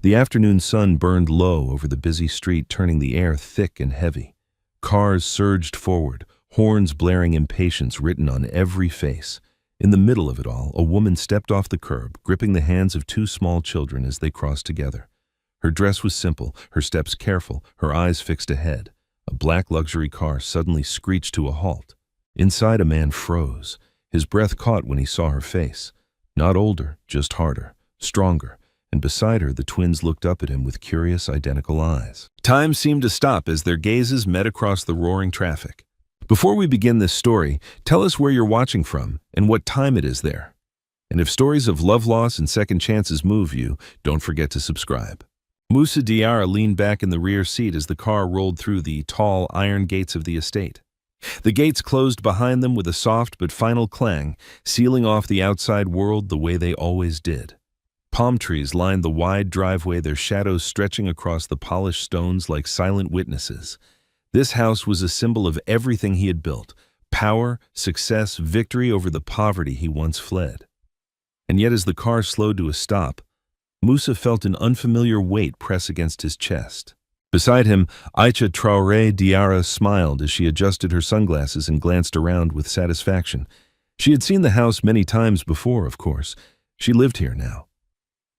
The afternoon sun burned low over the busy street, turning the air thick and heavy. Cars surged forward, horns blaring impatience written on every face. In the middle of it all, a woman stepped off the curb, gripping the hands of two small children as they crossed together. Her dress was simple, her steps careful, her eyes fixed ahead. A black luxury car suddenly screeched to a halt. Inside, a man froze. His breath caught when he saw her face. Not older, just harder, stronger, and beside her the twins looked up at him with curious, identical eyes. Time seemed to stop as their gazes met across the roaring traffic. Before we begin this story, tell us where you're watching from and what time it is there. And if stories of love loss and second chances move you, don't forget to subscribe. Moussa Diarra leaned back in the rear seat as the car rolled through the tall iron gates of the estate. The gates closed behind them with a soft but final clang, sealing off the outside world the way they always did. Palm trees lined the wide driveway, their shadows stretching across the polished stones like silent witnesses. This house was a symbol of everything he had built: power, success, victory over the poverty he once fled. And yet as the car slowed to a stop, Moussa felt an unfamiliar weight press against his chest. Beside him, Aïcha Traoré Diarra smiled as she adjusted her sunglasses and glanced around with satisfaction. She had seen the house many times before, of course. She lived here now.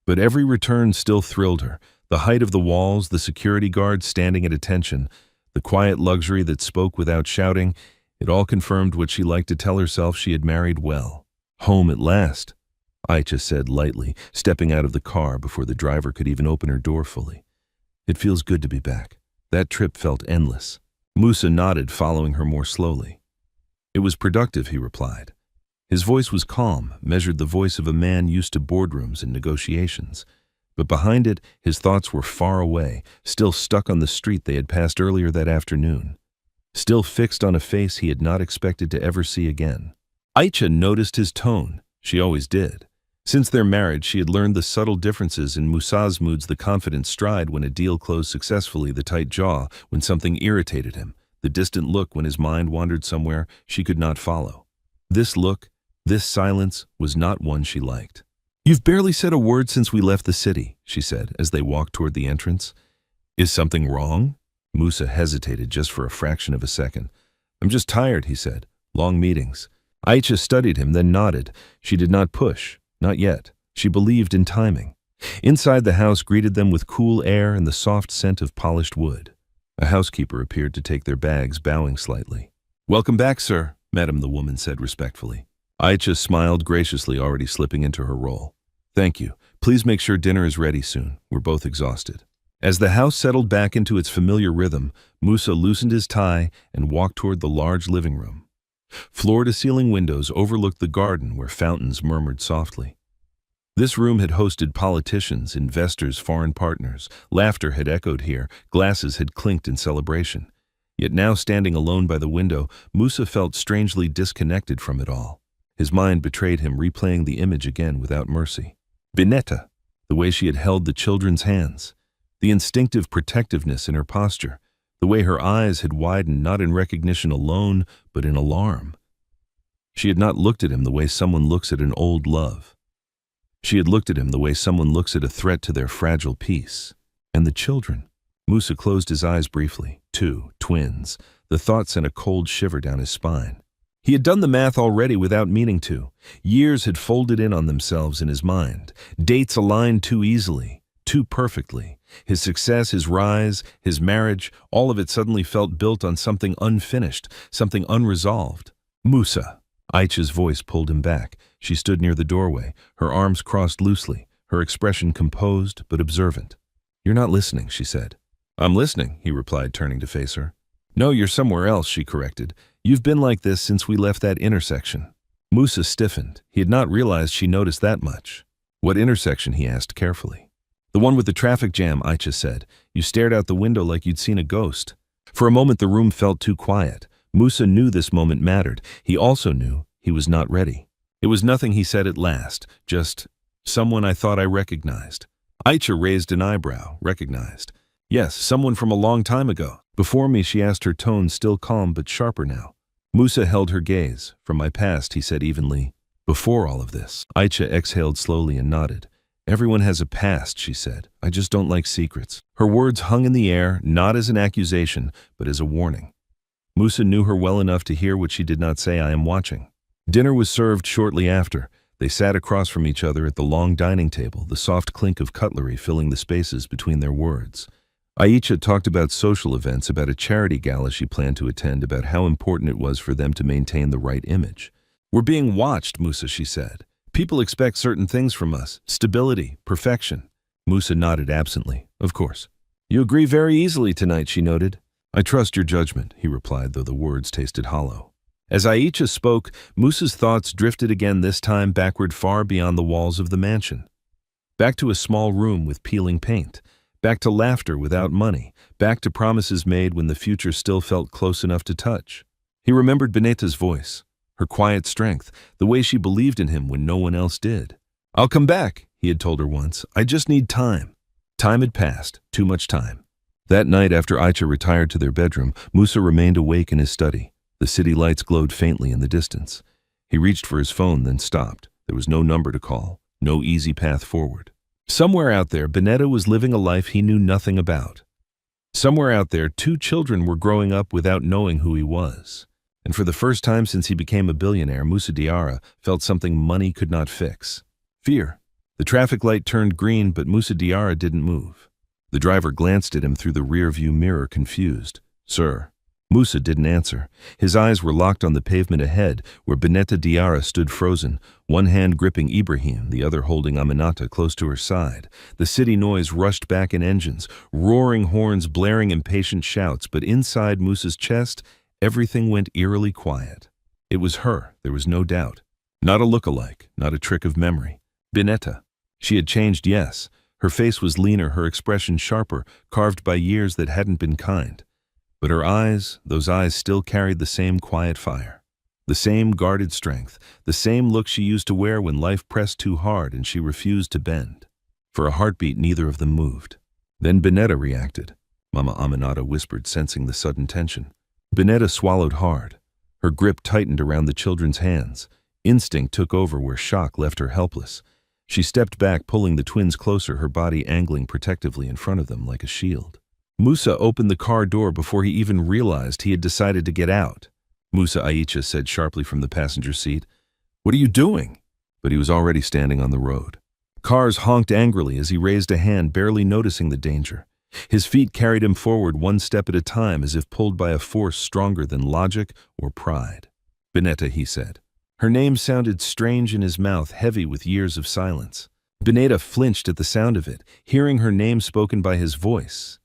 But every return still thrilled her. The height of the walls, the security guards standing at attention, the quiet luxury that spoke without shouting, it all confirmed what she liked to tell herself: she had married well. Home at last, Aïcha said lightly, stepping out of the car before the driver could even open her door fully. It feels good to be back. That trip felt endless. Moussa nodded, following her more slowly. It was productive, he replied. His voice was calm, measured, the voice of a man used to boardrooms and negotiations. But behind it, his thoughts were far away, still stuck on the street they had passed earlier that afternoon, still fixed on a face he had not expected to ever see again. Aïcha noticed his tone. She always did. Since their marriage, she had learned the subtle differences in Moussa's moods: the confident stride when a deal closed successfully, the tight jaw when something irritated him, the distant look when his mind wandered somewhere she could not follow. This look, this silence, was not one she liked. "You've barely said a word since we left the city," she said as they walked toward the entrance. "Is something wrong?" Moussa hesitated just for a fraction of a second. "I'm just tired," he said. "Long meetings." Aïcha studied him, then nodded. She did not push. Not yet. She believed in timing. Inside, the house greeted them with cool air and the soft scent of polished wood. A housekeeper appeared to take their bags, bowing slightly. "Welcome back, sir," Madam, the woman said respectfully. Aïcha smiled graciously, already slipping into her role. "Thank you. Please make sure dinner is ready soon. We're both exhausted." As the house settled back into its familiar rhythm, Moussa loosened his tie and walked toward the large living room. Floor-to-ceiling windows overlooked the garden where fountains murmured softly. This room had hosted politicians, investors, foreign partners. Laughter had echoed here, glasses had clinked in celebration. Yet now, standing alone by the window, Moussa felt strangely disconnected from it all. His mind betrayed him, replaying the image again without mercy. Binetta, the way she had held the children's hands, the instinctive protectiveness in her posture, the way her eyes had widened not in recognition alone, but in alarm. She had not looked at him the way someone looks at an old love. She had looked at him the way someone looks at a threat to their fragile peace. And the children? Moussa closed his eyes briefly. 2 twins. The thought sent a cold shiver down his spine. He had done the math already without meaning to. Years had folded in on themselves in his mind. Dates aligned too easily, too perfectly. His success, his rise, his marriage, all of it suddenly felt built on something unfinished, something unresolved. "Moussa." Aïcha's voice pulled him back. She stood near the doorway, her arms crossed loosely, her expression composed but observant. "You're not listening," she said. "I'm listening," he replied, turning to face her. "No, you're somewhere else," she corrected. "You've been like this since we left that intersection." Moussa stiffened. He had not realized she noticed that much. "What intersection?" he asked carefully. "The one with the traffic jam," Aïcha said. "You stared out the window like you'd seen a ghost." For a moment the room felt too quiet. Moussa knew this moment mattered. He also knew he was not ready. It was nothing, he said at last, just, "Someone I thought I recognized." Aïcha raised an eyebrow. Recognized? "Yes, someone from a long time ago." "Before me?" she asked, her tone still calm but sharper now. Moussa held her gaze. "From my past," he said evenly. "Before all of this." Aïcha exhaled slowly and nodded. Everyone has a past, she said. I just don't like secrets. Her words hung in the air, not as an accusation, but as a warning. Musa knew her well enough to hear what she did not say. I am watching. Dinner was served shortly after. They sat across from each other at the long dining table, the soft clink of cutlery filling the spaces between their words. Aisha talked about social events, about a charity gala she planned to attend, about how important it was for them to maintain the right image. We're being watched, Musa, she said. People expect certain things from us. Stability, perfection. Musa nodded absently. Of course. You agree very easily tonight, she noted. I trust your judgment, he replied, though the words tasted hollow. As Aisha spoke, Musa's thoughts drifted again, this time backward far beyond the walls of the mansion. Back to a small room with peeling paint. Back to laughter without money. Back to promises made when the future still felt close enough to touch. He remembered Beneta's voice, her quiet strength, the way she believed in him when no one else did. I'll come back, he had told her once. I just need time. Time had passed, too much time. That night, after Aisha retired to their bedroom, Musa remained awake in his study. The city lights glowed faintly in the distance. He reached for his phone, then stopped. There was no number to call, no easy path forward. Somewhere out there, Beneta was living a life he knew nothing about. Somewhere out there, 2 children were growing up without knowing who he was. And for the first time since he became a billionaire, Musa Diarra felt something money could not fix. Fear. The traffic light turned green, but Musa Diarra didn't move. The driver glanced at him through the rear-view mirror, confused. Sir. Musa didn't answer. His eyes were locked on the pavement ahead, where Beneta Diarra stood frozen, one hand gripping Ibrahim, the other holding Aminata close to her side. The city noise rushed back in engines, roaring horns, blaring impatient shouts, but inside Musa's chest, everything went eerily quiet. It was her, there was no doubt. Not a look-alike, not a trick of memory. Beneta. She had changed, yes. Her face was leaner, her expression sharper, carved by years that hadn't been kind. But her eyes, those eyes still carried the same quiet fire. The same guarded strength, the same look she used to wear when life pressed too hard and she refused to bend. For a heartbeat, neither of them moved. Then Beneta reacted. Mama Aminata whispered, sensing the sudden tension. Beneta swallowed hard. Her grip tightened around the children's hands. Instinct took over where shock left her helpless. She stepped back, pulling the twins closer, her body angling protectively in front of them like a shield. Musa opened the car door before he even realized he had decided to get out. Musa, Aisha said sharply from the passenger seat. What are you doing? But he was already standing on the road. Cars honked angrily as he raised a hand, barely noticing the danger. His feet carried him forward one step at a time, as if pulled by a force stronger than logic or pride. Beneta, he said. Her name sounded strange in his mouth, heavy with years of silence. Beneta flinched at the sound of it, hearing her name spoken by his voice.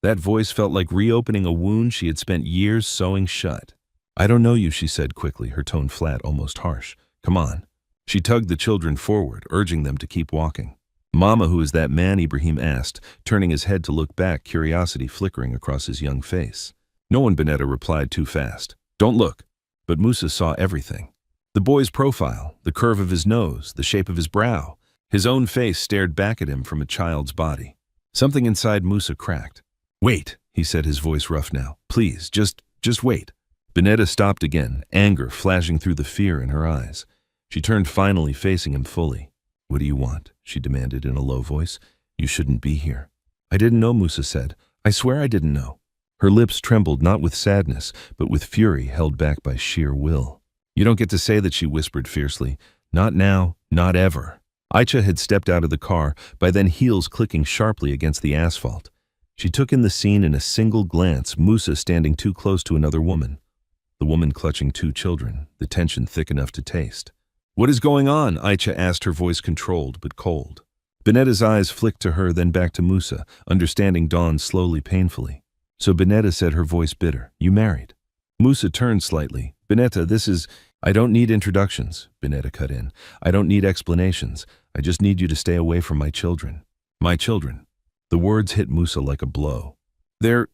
That voice felt like reopening a wound she had spent years sewing shut. I don't know you, she said quickly, her tone flat, almost harsh. Come on. She tugged the children forward, urging them to keep walking. Mama, who is that man? Ibrahim asked, turning his head to look back, curiosity flickering across his young face. No one, Beneta replied too fast. Don't look. But Musa saw everything. The boy's profile, the curve of his nose, the shape of his brow. His own face stared back at him from a child's body. Something inside Musa cracked. Wait, he said, his voice rough now. Please, just wait. Beneta stopped again, anger flashing through the fear in her eyes. She turned finally, facing him fully. What do you want? She demanded in a low voice. You shouldn't be here. I didn't know, Musa said. I swear I didn't know. Her lips trembled not with sadness, but with fury held back by sheer will. You don't get to say that, she whispered fiercely. Not now, not ever. Aisha had stepped out of the car, by then heels clicking sharply against the asphalt. She took in the scene in a single glance, Musa standing too close to another woman. The woman clutching 2 children, the tension thick enough to taste. What is going on? Aisha asked, her voice controlled but cold. Beneta's eyes flicked to her, then back to Musa, understanding dawned slowly, painfully. So Beneta said, her voice bitter, you married. Musa turned slightly. Beneta, this is... I don't need introductions, Beneta cut in. I don't need explanations. I just need you to stay away from my children. My children. The words hit Musa like a blow. They're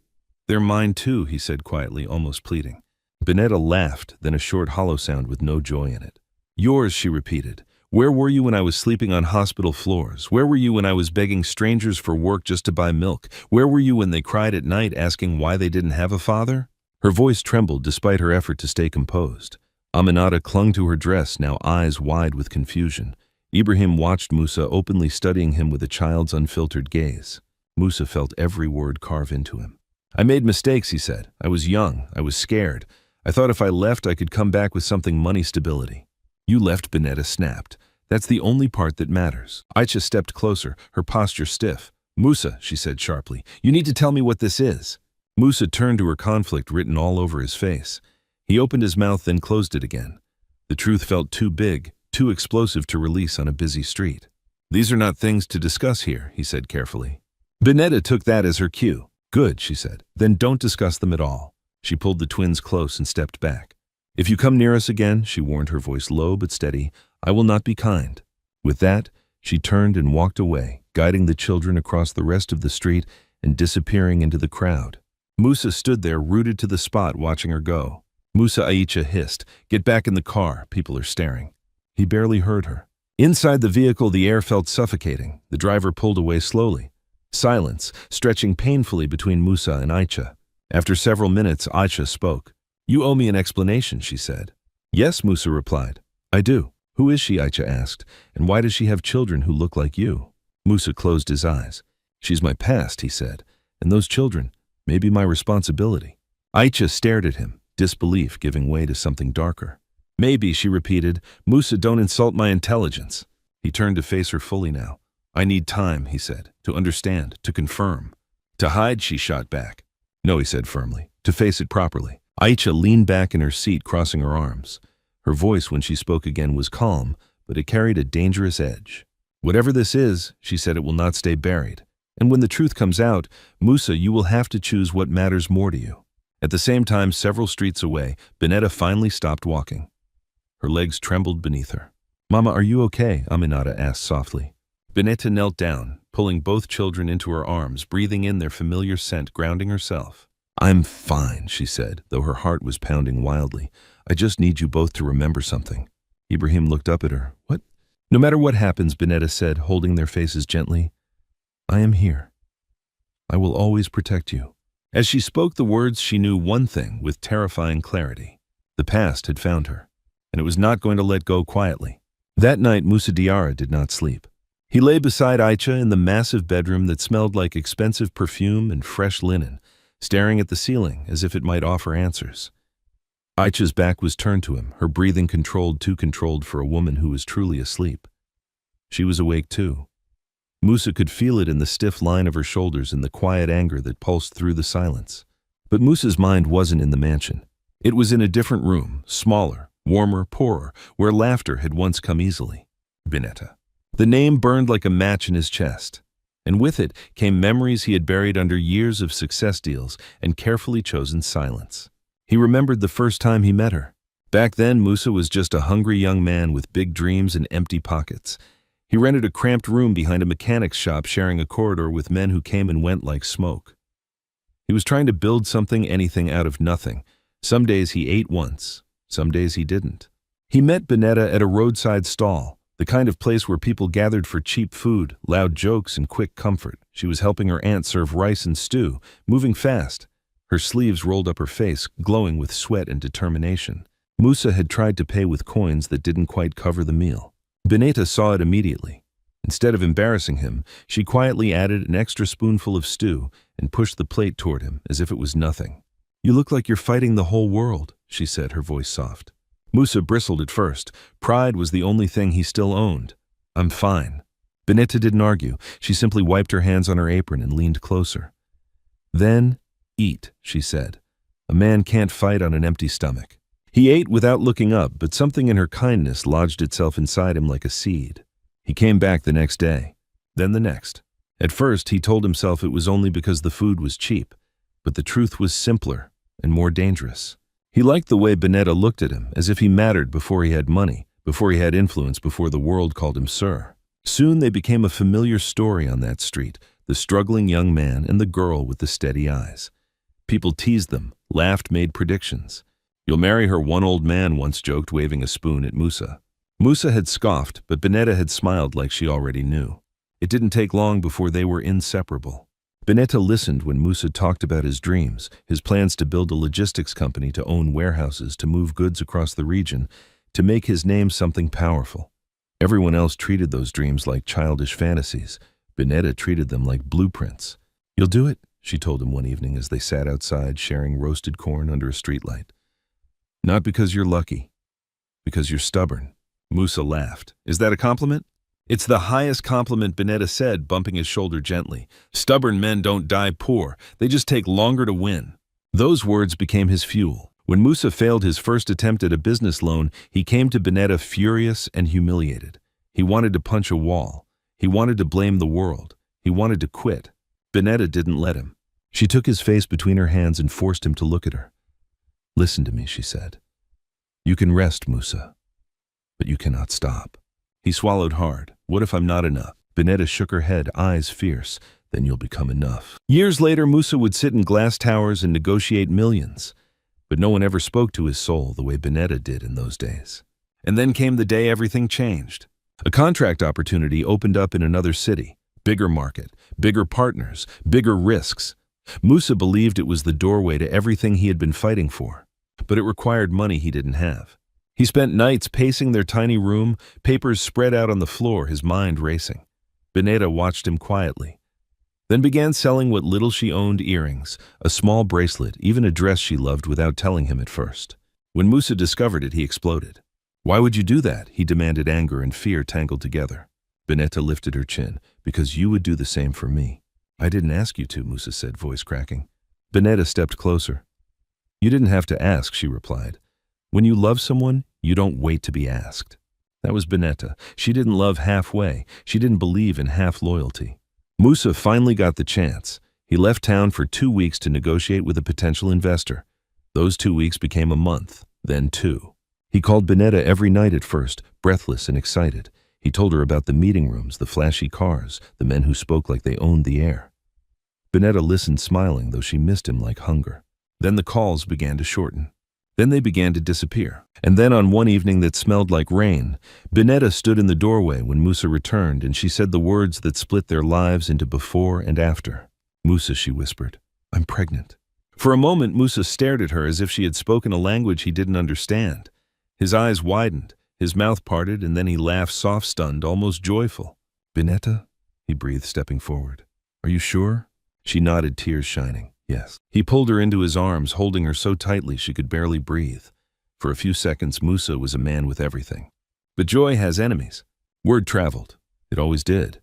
mine too, he said quietly, almost pleading. Beneta laughed, then a short hollow sound with no joy in it. Yours, she repeated. Where were you when I was sleeping on hospital floors? Where were you when I was begging strangers for work just to buy milk? Where were you when they cried at night asking why they didn't have a father? Her voice trembled despite her effort to stay composed. Aminata clung to her dress, now eyes wide with confusion. Ibrahim watched Musa openly studying him with a child's unfiltered gaze. Musa felt every word carve into him. "I made mistakes," he said. "I was young. I was scared. I thought if I left, I could come back with something money stability." "You left," Benetta snapped. "That's the only part that matters." Aisha stepped closer, her posture stiff. "Musa," she said sharply, "you need to tell me what this is." Musa turned to her, conflict written all over his face. He opened his mouth, then closed it again. The truth felt too big, too explosive to release on a busy street. "These are not things to discuss here," he said carefully. Benetta took that as her cue. "Good," she said. "Then don't discuss them at all." She pulled the twins close and stepped back. "If you come near us again," she warned, her voice low but steady, "I will not be kind." With that, she turned and walked away, guiding the children across the rest of the street and disappearing into the crowd. Musa stood there, rooted to the spot, watching her go. "Musa," Aisha hissed, "get back in the car. People are staring." He barely heard her. Inside the vehicle, the air felt suffocating. The driver pulled away slowly. Silence, stretching painfully between Musa and Aisha. After several minutes, Aisha spoke. "You owe me an explanation," she said. "Yes," Musa replied. "I do." "Who is she?" Aisha asked. "And why does she have children who look like you?" Musa closed his eyes. "She's my past," he said. "And those children may be my responsibility." Aisha stared at him, disbelief giving way to something darker. "Maybe," she repeated. "Musa, don't insult my intelligence." He turned to face her fully now. "I need time," he said, "to understand, to confirm." "To hide," she shot back. "No," he said firmly, "to face it properly." Aisha leaned back in her seat, crossing her arms. Her voice, when she spoke again, was calm, but it carried a dangerous edge. "Whatever this is," she said, "it will not stay buried. And when the truth comes out, Musa, you will have to choose what matters more to you." At the same time, several streets away, Benetta finally stopped walking. Her legs trembled beneath her. "Mama, are you okay?" Aminata asked softly. Benetta knelt down, pulling both children into her arms, breathing in their familiar scent, grounding herself. "I'm fine," she said, though her heart was pounding wildly. "I just need you both to remember something." Ibrahim looked up at her. "What?" "No matter what happens," Benetta said, holding their faces gently, "I am here. I will always protect you." As she spoke the words, she knew one thing with terrifying clarity. The past had found her, and it was not going to let go quietly. That night, Musa Diarra did not sleep. He lay beside Aisha in the massive bedroom that smelled like expensive perfume and fresh linen, staring at the ceiling as if it might offer answers. Aisha's back was turned to him, her breathing controlled, too controlled for a woman who was truly asleep. She was awake too. Musa could feel it in the stiff line of her shoulders and the quiet anger that pulsed through the silence. But Musa's mind wasn't in the mansion. It was in a different room, smaller, warmer, poorer, where laughter had once come easily. Benetta. The name burned like a match in his chest, and with it came memories he had buried under years of success deals and carefully chosen silence. He remembered the first time he met her. Back then, Musa was just a hungry young man with big dreams and empty pockets. He rented a cramped room behind a mechanic's shop, sharing a corridor with men who came and went like smoke. He was trying to build something, anything out of nothing. Some days he ate once, some days he didn't. He met Benetta at a roadside stall, the kind of place where people gathered for cheap food, loud jokes, and quick comfort. She was helping her aunt serve rice and stew, moving fast. Her sleeves rolled up her face, glowing with sweat and determination. Musa had tried to pay with coins that didn't quite cover the meal. Benetta saw it immediately. Instead of embarrassing him, she quietly added an extra spoonful of stew and pushed the plate toward him as if it was nothing. "You look like you're fighting the whole world," she said, her voice soft. Musa bristled at first. Pride was the only thing he still owned. "I'm fine." Benetta didn't argue. She simply wiped her hands on her apron and leaned closer. "Then eat," she said. "A man can't fight on an empty stomach." He ate without looking up, but something in her kindness lodged itself inside him like a seed. He came back the next day, then the next. At first, he told himself it was only because the food was cheap, but the truth was simpler and more dangerous. He liked the way Benetta looked at him, as if he mattered before he had money, before he had influence, before the world called him sir. Soon they became a familiar story on that street, the struggling young man and the girl with the steady eyes. People teased them, laughed, made predictions. "You'll marry her," one old man once joked, waving a spoon at Musa. Musa had scoffed, but Benetta had smiled like she already knew. It didn't take long before they were inseparable. Benetta listened when Musa talked about his dreams, his plans to build a logistics company, to own warehouses, to move goods across the region, to make his name something powerful. Everyone else treated those dreams like childish fantasies. Binetta treated them like blueprints. "You'll do it," she told him one evening as they sat outside sharing roasted corn under a streetlight. "Not because you're lucky, because you're stubborn." Musa laughed. "Is that a compliment?" "It's the highest compliment," Binetta said, bumping his shoulder gently. "Stubborn men don't die poor. They just take longer to win." Those words became his fuel. When Musa failed his first attempt at a business loan, he came to Binetta furious and humiliated. He wanted to punch a wall. He wanted to blame the world. He wanted to quit. Binetta didn't let him. She took his face between her hands and forced him to look at her. "Listen to me," she said. "You can rest, Musa, but you cannot stop." He swallowed hard. "What if I'm not enough?" Binetta shook her head, eyes fierce. "Then you'll become enough." Years later, Musa would sit in glass towers and negotiate millions. But no one ever spoke to his soul the way Binetta did in those days. And then came the day everything changed. A contract opportunity opened up in another city. Bigger market, bigger partners, bigger risks. Musa believed it was the doorway to everything he had been fighting for. But it required money he didn't have. He spent nights pacing their tiny room, papers spread out on the floor, his mind racing. Binetta watched him quietly, then began selling what little she owned: earrings, a small bracelet, even a dress she loved, without telling him at first. When Musa discovered it, he exploded. "Why would you do that?" he demanded, anger and fear tangled together. Binetta lifted her chin. "Because you would do the same for me." "I didn't ask you to," Musa said, voice cracking. Binetta stepped closer. "You didn't have to ask," she replied. "When you love someone, you don't wait to be asked." That was Binetta. She didn't love halfway. She didn't believe in half loyalty. Musa finally got the chance. He left town for 2 weeks to negotiate with a potential investor. Those 2 weeks became a month, then 2. He called Binetta every night at first, breathless and excited. He told her about the meeting rooms, the flashy cars, the men who spoke like they owned the air. Binetta listened, smiling, though she missed him like hunger. Then the calls began to shorten. Then they began to disappear. And then on one evening that smelled like rain, Binetta stood in the doorway when Musa returned, and she said the words that split their lives into before and after. "Musa," she whispered, "I'm pregnant." For a moment, Musa stared at her as if she had spoken a language he didn't understand. His eyes widened, his mouth parted, and then he laughed, soft, stunned, almost joyful. "Binetta?" he breathed, stepping forward. "Are you sure?" She nodded, tears shining. "Yes." He pulled her into his arms, holding her so tightly she could barely breathe. For a few seconds, Musa was a man with everything. But joy has enemies. Word traveled. It always did.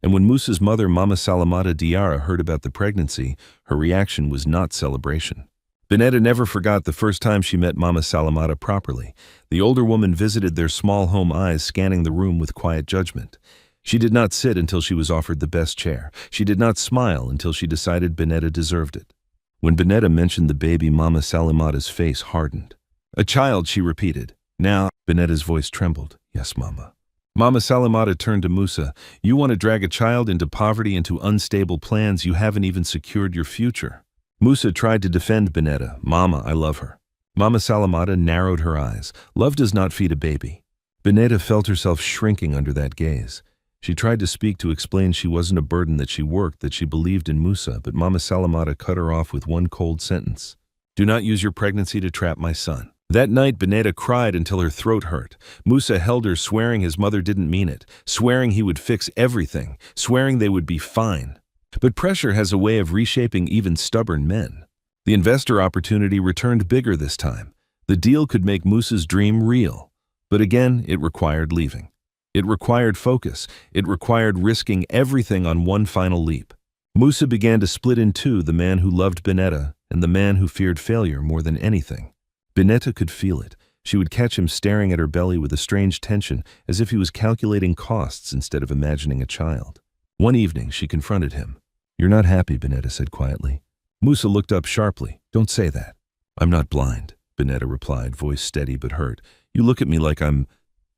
And when Musa's mother, Mama Salamata Diarra, heard about the pregnancy, her reaction was not celebration. Binetta never forgot the first time she met Mama Salamata properly. The older woman visited their small home, eyes scanning the room with quiet judgment. She did not sit until she was offered the best chair. She did not smile until she decided Binetta deserved it. When Binetta mentioned the baby, Mama Salamata's face hardened. "A child," she repeated. "Now," Binetta's voice trembled. "Yes, Mama." Mama Salamata turned to Musa. "You want to drag a child into poverty, into unstable plans. You haven't even secured your future." Musa tried to defend Binetta. "Mama, I love her." Mama Salamata narrowed her eyes. "Love does not feed a baby." Binetta felt herself shrinking under that gaze. She tried to speak, to explain she wasn't a burden, that she worked, that she believed in Musa, but Mama Salamata cut her off with one cold sentence. "Do not use your pregnancy to trap my son." That night, Binetta cried until her throat hurt. Musa held her, swearing his mother didn't mean it, swearing he would fix everything, swearing they would be fine. But pressure has a way of reshaping even stubborn men. The investor opportunity returned bigger this time. The deal could make Musa's dream real. But again, it required leaving. It required focus. It required risking everything on one final leap. Musa began to split in two, the man who loved Binetta and the man who feared failure more than anything. Binetta could feel it. She would catch him staring at her belly with a strange tension, as if he was calculating costs instead of imagining a child. One evening, she confronted him. "You're not happy," Binetta said quietly. Musa looked up sharply. "Don't say that." "I'm not blind," Binetta replied, voice steady but hurt. "You look at me like I'm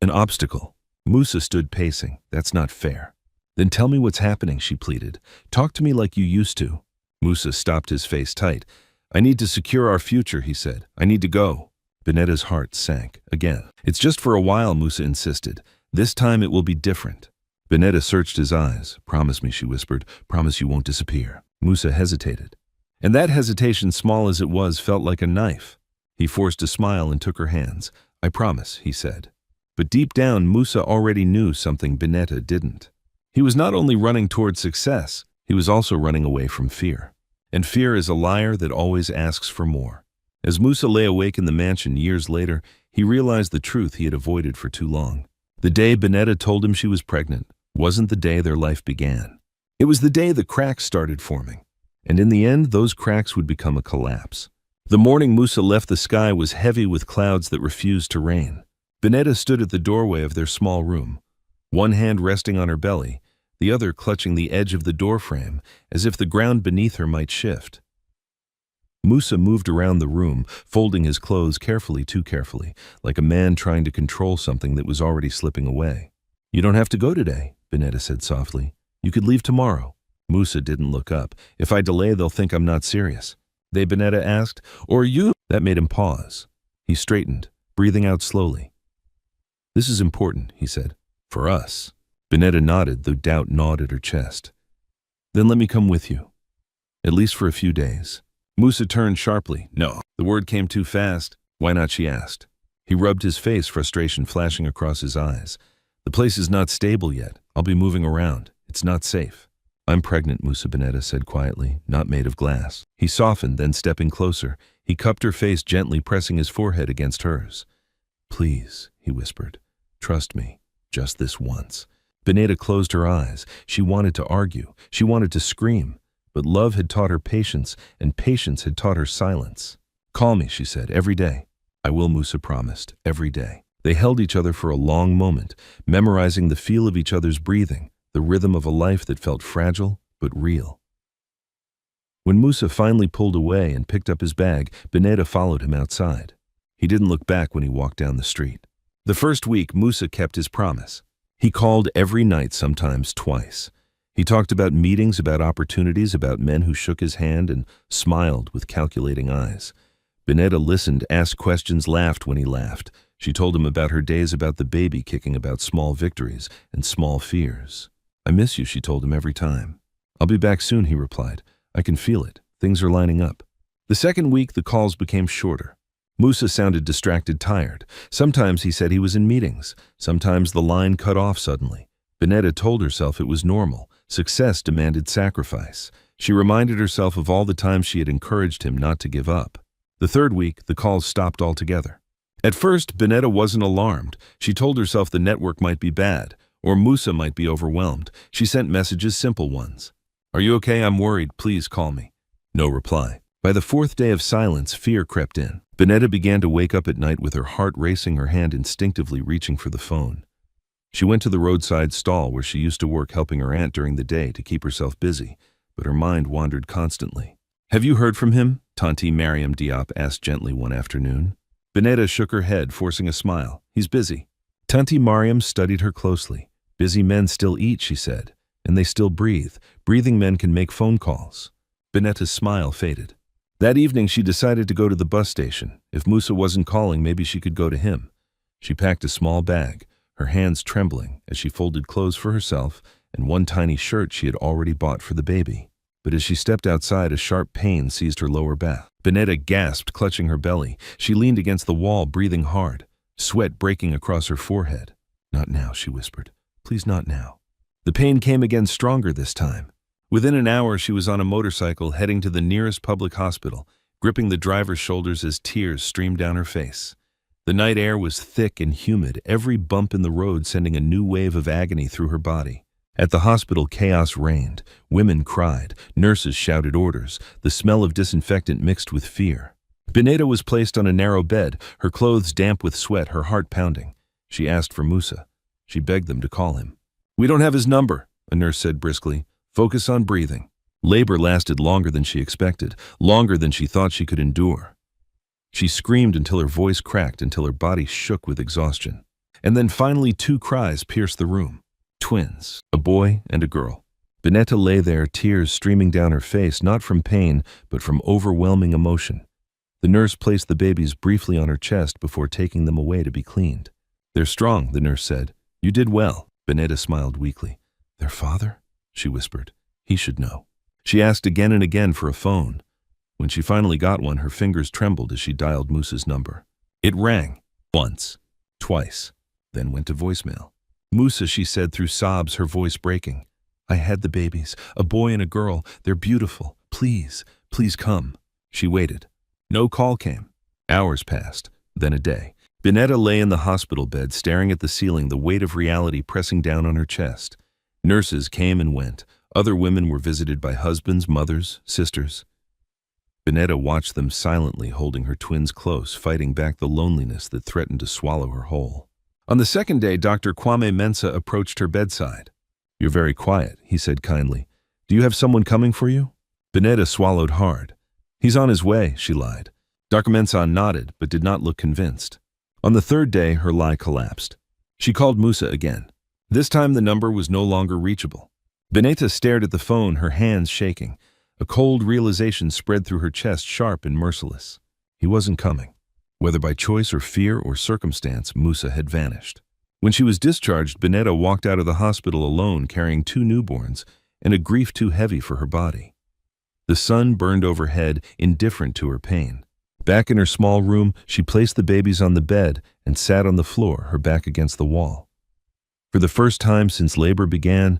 an obstacle." Musa stood pacing. "That's not fair." "Then tell me what's happening," she pleaded. "Talk to me like you used to." Musa stopped, his face tight. "I need to secure our future," he said. "I need to go." Binetta's heart sank. Again. "It's just for a while," Musa insisted. "This time it will be different." Binetta searched his eyes. "Promise me," she whispered. "Promise you won't disappear." Musa hesitated. And that hesitation, small as it was, felt like a knife. He forced a smile and took her hands. "I promise," he said. But deep down, Musa already knew something Bineta didn't. He was not only running toward success, he was also running away from fear. And fear is a liar that always asks for more. As Musa lay awake in the mansion years later, he realized the truth he had avoided for too long. The day Bineta told him she was pregnant wasn't the day their life began. It was the day the cracks started forming. And in the end, those cracks would become a collapse. The morning Musa left, the sky was heavy with clouds that refused to rain. Bineta stood at the doorway of their small room, one hand resting on her belly, the other clutching the edge of the doorframe, as if the ground beneath her might shift. Musa moved around the room, folding his clothes carefully, too carefully, like a man trying to control something that was already slipping away. "You don't have to go today," Bineta said softly. "You could leave tomorrow." Musa didn't look up. "If I delay, they'll think I'm not serious." "They?" Bineta asked. "Or you?" That made him pause. He straightened, breathing out slowly. "This is important," he said. "For us." Bineta nodded, though doubt gnawed at her chest. "Then let me come with you. At least for a few days." Musa turned sharply. "No." The word came too fast. "Why not?" she asked. He rubbed his face, frustration flashing across his eyes. "The place is not stable yet. I'll be moving around. It's not safe." "I'm pregnant," Musa, Bineta said quietly, "not made of glass." He softened, then stepping closer, he cupped her face, gently pressing his forehead against hers. "Please," he whispered, "trust me, just this once." Bineta closed her eyes. She wanted to argue. She wanted to scream. But love had taught her patience, and patience had taught her silence. "Call me," she said, "every day." "I will," Musa promised, "every day." They held each other for a long moment, memorizing the feel of each other's breathing, the rhythm of a life that felt fragile but real. When Musa finally pulled away and picked up his bag, Bineta followed him outside. He didn't look back when he walked down the street. The first week, Musa kept his promise. He called every night, sometimes twice. He talked about meetings, about opportunities, about men who shook his hand and smiled with calculating eyes. Bineta listened, asked questions, laughed when he laughed. She told him about her days, about the baby kicking, about small victories and small fears. "I miss you," she told him every time. "I'll be back soon," he replied. "I can feel it. Things are lining up." The second week, the calls became shorter. Musa sounded distracted, tired. Sometimes he said he was in meetings. Sometimes the line cut off suddenly. Bineta told herself it was normal. Success demanded sacrifice. She reminded herself of all the times she had encouraged him not to give up. The third week, the calls stopped altogether. At first, Bineta wasn't alarmed. She told herself the network might be bad, or Musa might be overwhelmed. She sent messages, simple ones. "Are you okay? I'm worried. Please call me." No reply. By the fourth day of silence, fear crept in. Bineta began to wake up at night with her heart racing, her hand instinctively reaching for the phone. She went to the roadside stall where she used to work, helping her aunt during the day to keep herself busy, but her mind wandered constantly. "Have you heard from him?" Tanti Mariam Diop asked gently one afternoon. Bineta shook her head, forcing a smile. "He's busy." Tanti Mariam studied her closely. "Busy men still eat," she said, "and they still breathe. Breathing men can make phone calls." Bineta's smile faded. That evening, she decided to go to the bus station. If Musa wasn't calling, maybe she could go to him. She packed a small bag, her hands trembling as she folded clothes for herself and one tiny shirt she had already bought for the baby. But as she stepped outside, a sharp pain seized her lower back. Bineta gasped, clutching her belly. She leaned against the wall, breathing hard, sweat breaking across her forehead. "Not now," she whispered. "Please, not now." The pain came again, stronger this time. Within an hour, she was on a motorcycle heading to the nearest public hospital, gripping the driver's shoulders as tears streamed down her face. The night air was thick and humid, every bump in the road sending a new wave of agony through her body. At the hospital, chaos reigned. Women cried, nurses shouted orders, the smell of disinfectant mixed with fear. Bineta was placed on a narrow bed, her clothes damp with sweat, her heart pounding. She asked for Musa. She begged them to call him. "We don't have his number," a nurse said briskly. "Focus on breathing." Labor lasted longer than she expected, longer than she thought she could endure. She screamed until her voice cracked, until her body shook with exhaustion. And then finally 2 cries pierced the room. Twins, a boy and a girl. Bineta lay there, tears streaming down her face, not from pain, but from overwhelming emotion. The nurse placed the babies briefly on her chest before taking them away to be cleaned. "They're strong," the nurse said. "You did well." Bineta smiled weakly. "Their father?" she whispered. "He should know." She asked again and again for a phone. When she finally got one, her fingers trembled as she dialed Musa's number. It rang. Once. Twice. then went to voicemail. "Musa," she said through sobs, her voice breaking. "I had the babies, a boy and a girl. They're beautiful. Please, please come." She waited. No call came. Hours passed, then a day. Binetta lay in the hospital bed, staring at the ceiling, the weight of reality pressing down on her chest. Nurses came and went. Other women were visited by husbands, mothers, sisters. Binetta watched them silently, holding her twins close, fighting back the loneliness that threatened to swallow her whole. On the second day, Dr. Kwame Mensah approached her bedside. "You're very quiet," he said kindly. "Do you have someone coming for you?" Binetta swallowed hard. "He's on his way," she lied. Dr. Mensah nodded, but did not look convinced. On the third day, her lie collapsed. She called Musa again. This time the number was no longer reachable. Binetta stared at the phone, her hands shaking. A cold realization spread through her chest, sharp and merciless. He wasn't coming. Whether by choice or fear or circumstance, Musa had vanished. When she was discharged, Binetta walked out of the hospital alone, carrying 2 newborns and a grief too heavy for her body. The sun burned overhead, indifferent to her pain. Back in her small room, she placed the babies on the bed and sat on the floor, her back against the wall. For the first time since labor began,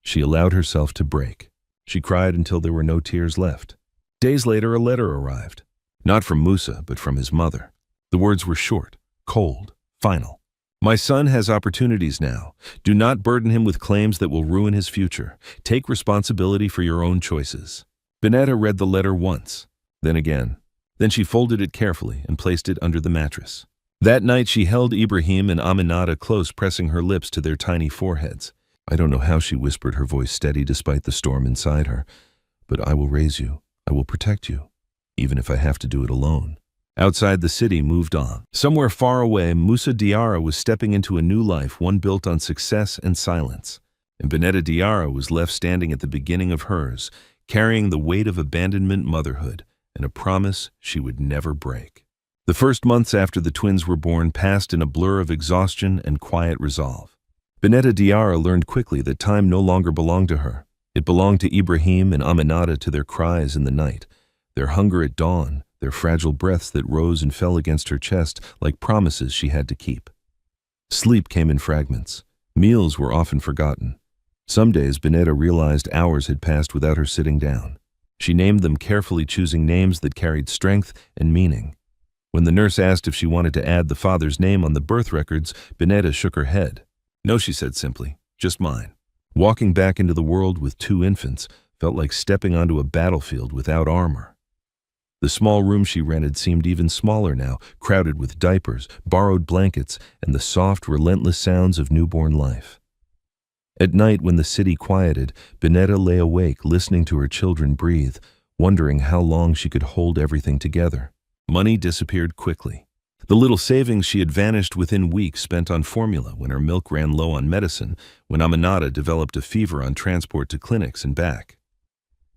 she allowed herself to break. She cried until there were no tears left. Days later, a letter arrived. Not from Musa, but from his mother. The words were short, cold, final. "My son has opportunities now. Do not burden him with claims that will ruin his future. Take responsibility for your own choices." Binetta read the letter once, then again. Then she folded it carefully and placed it under the mattress. That night she held Ibrahim and Aminata close, pressing her lips to their tiny foreheads. "I don't know how," she whispered, her voice steady despite the storm inside her, "but I will raise you. I will protect you, even if I have to do it alone." Outside, the city moved on. Somewhere far away, Musa Diarra was stepping into a new life, one built on success and silence. And Binetta Diarra was left standing at the beginning of hers, carrying the weight of abandonment, motherhood, and a promise she would never break. The first months after the twins were born passed in a blur of exhaustion and quiet resolve. Binetta Diarra learned quickly that time no longer belonged to her. It belonged to Ibrahim and Aminata, to their cries in the night, their hunger at dawn, their fragile breaths that rose and fell against her chest like promises she had to keep. Sleep came in fragments. Meals were often forgotten. Some days Binetta realized hours had passed without her sitting down. She named them carefully, choosing names that carried strength and meaning. When the nurse asked if she wanted to add the father's name on the birth records, Binetta shook her head. "No," she said simply, "just mine." Walking back into the world with 2 infants felt like stepping onto a battlefield without armor. The small room she rented seemed even smaller now, crowded with diapers, borrowed blankets, and the soft, relentless sounds of newborn life. At night, when the city quieted, Binetta lay awake, listening to her children breathe, wondering how long she could hold everything together. Money disappeared quickly. The little savings she had vanished within weeks, spent on formula when her milk ran low on medicine, when Aminata developed a fever, on transport to clinics and back.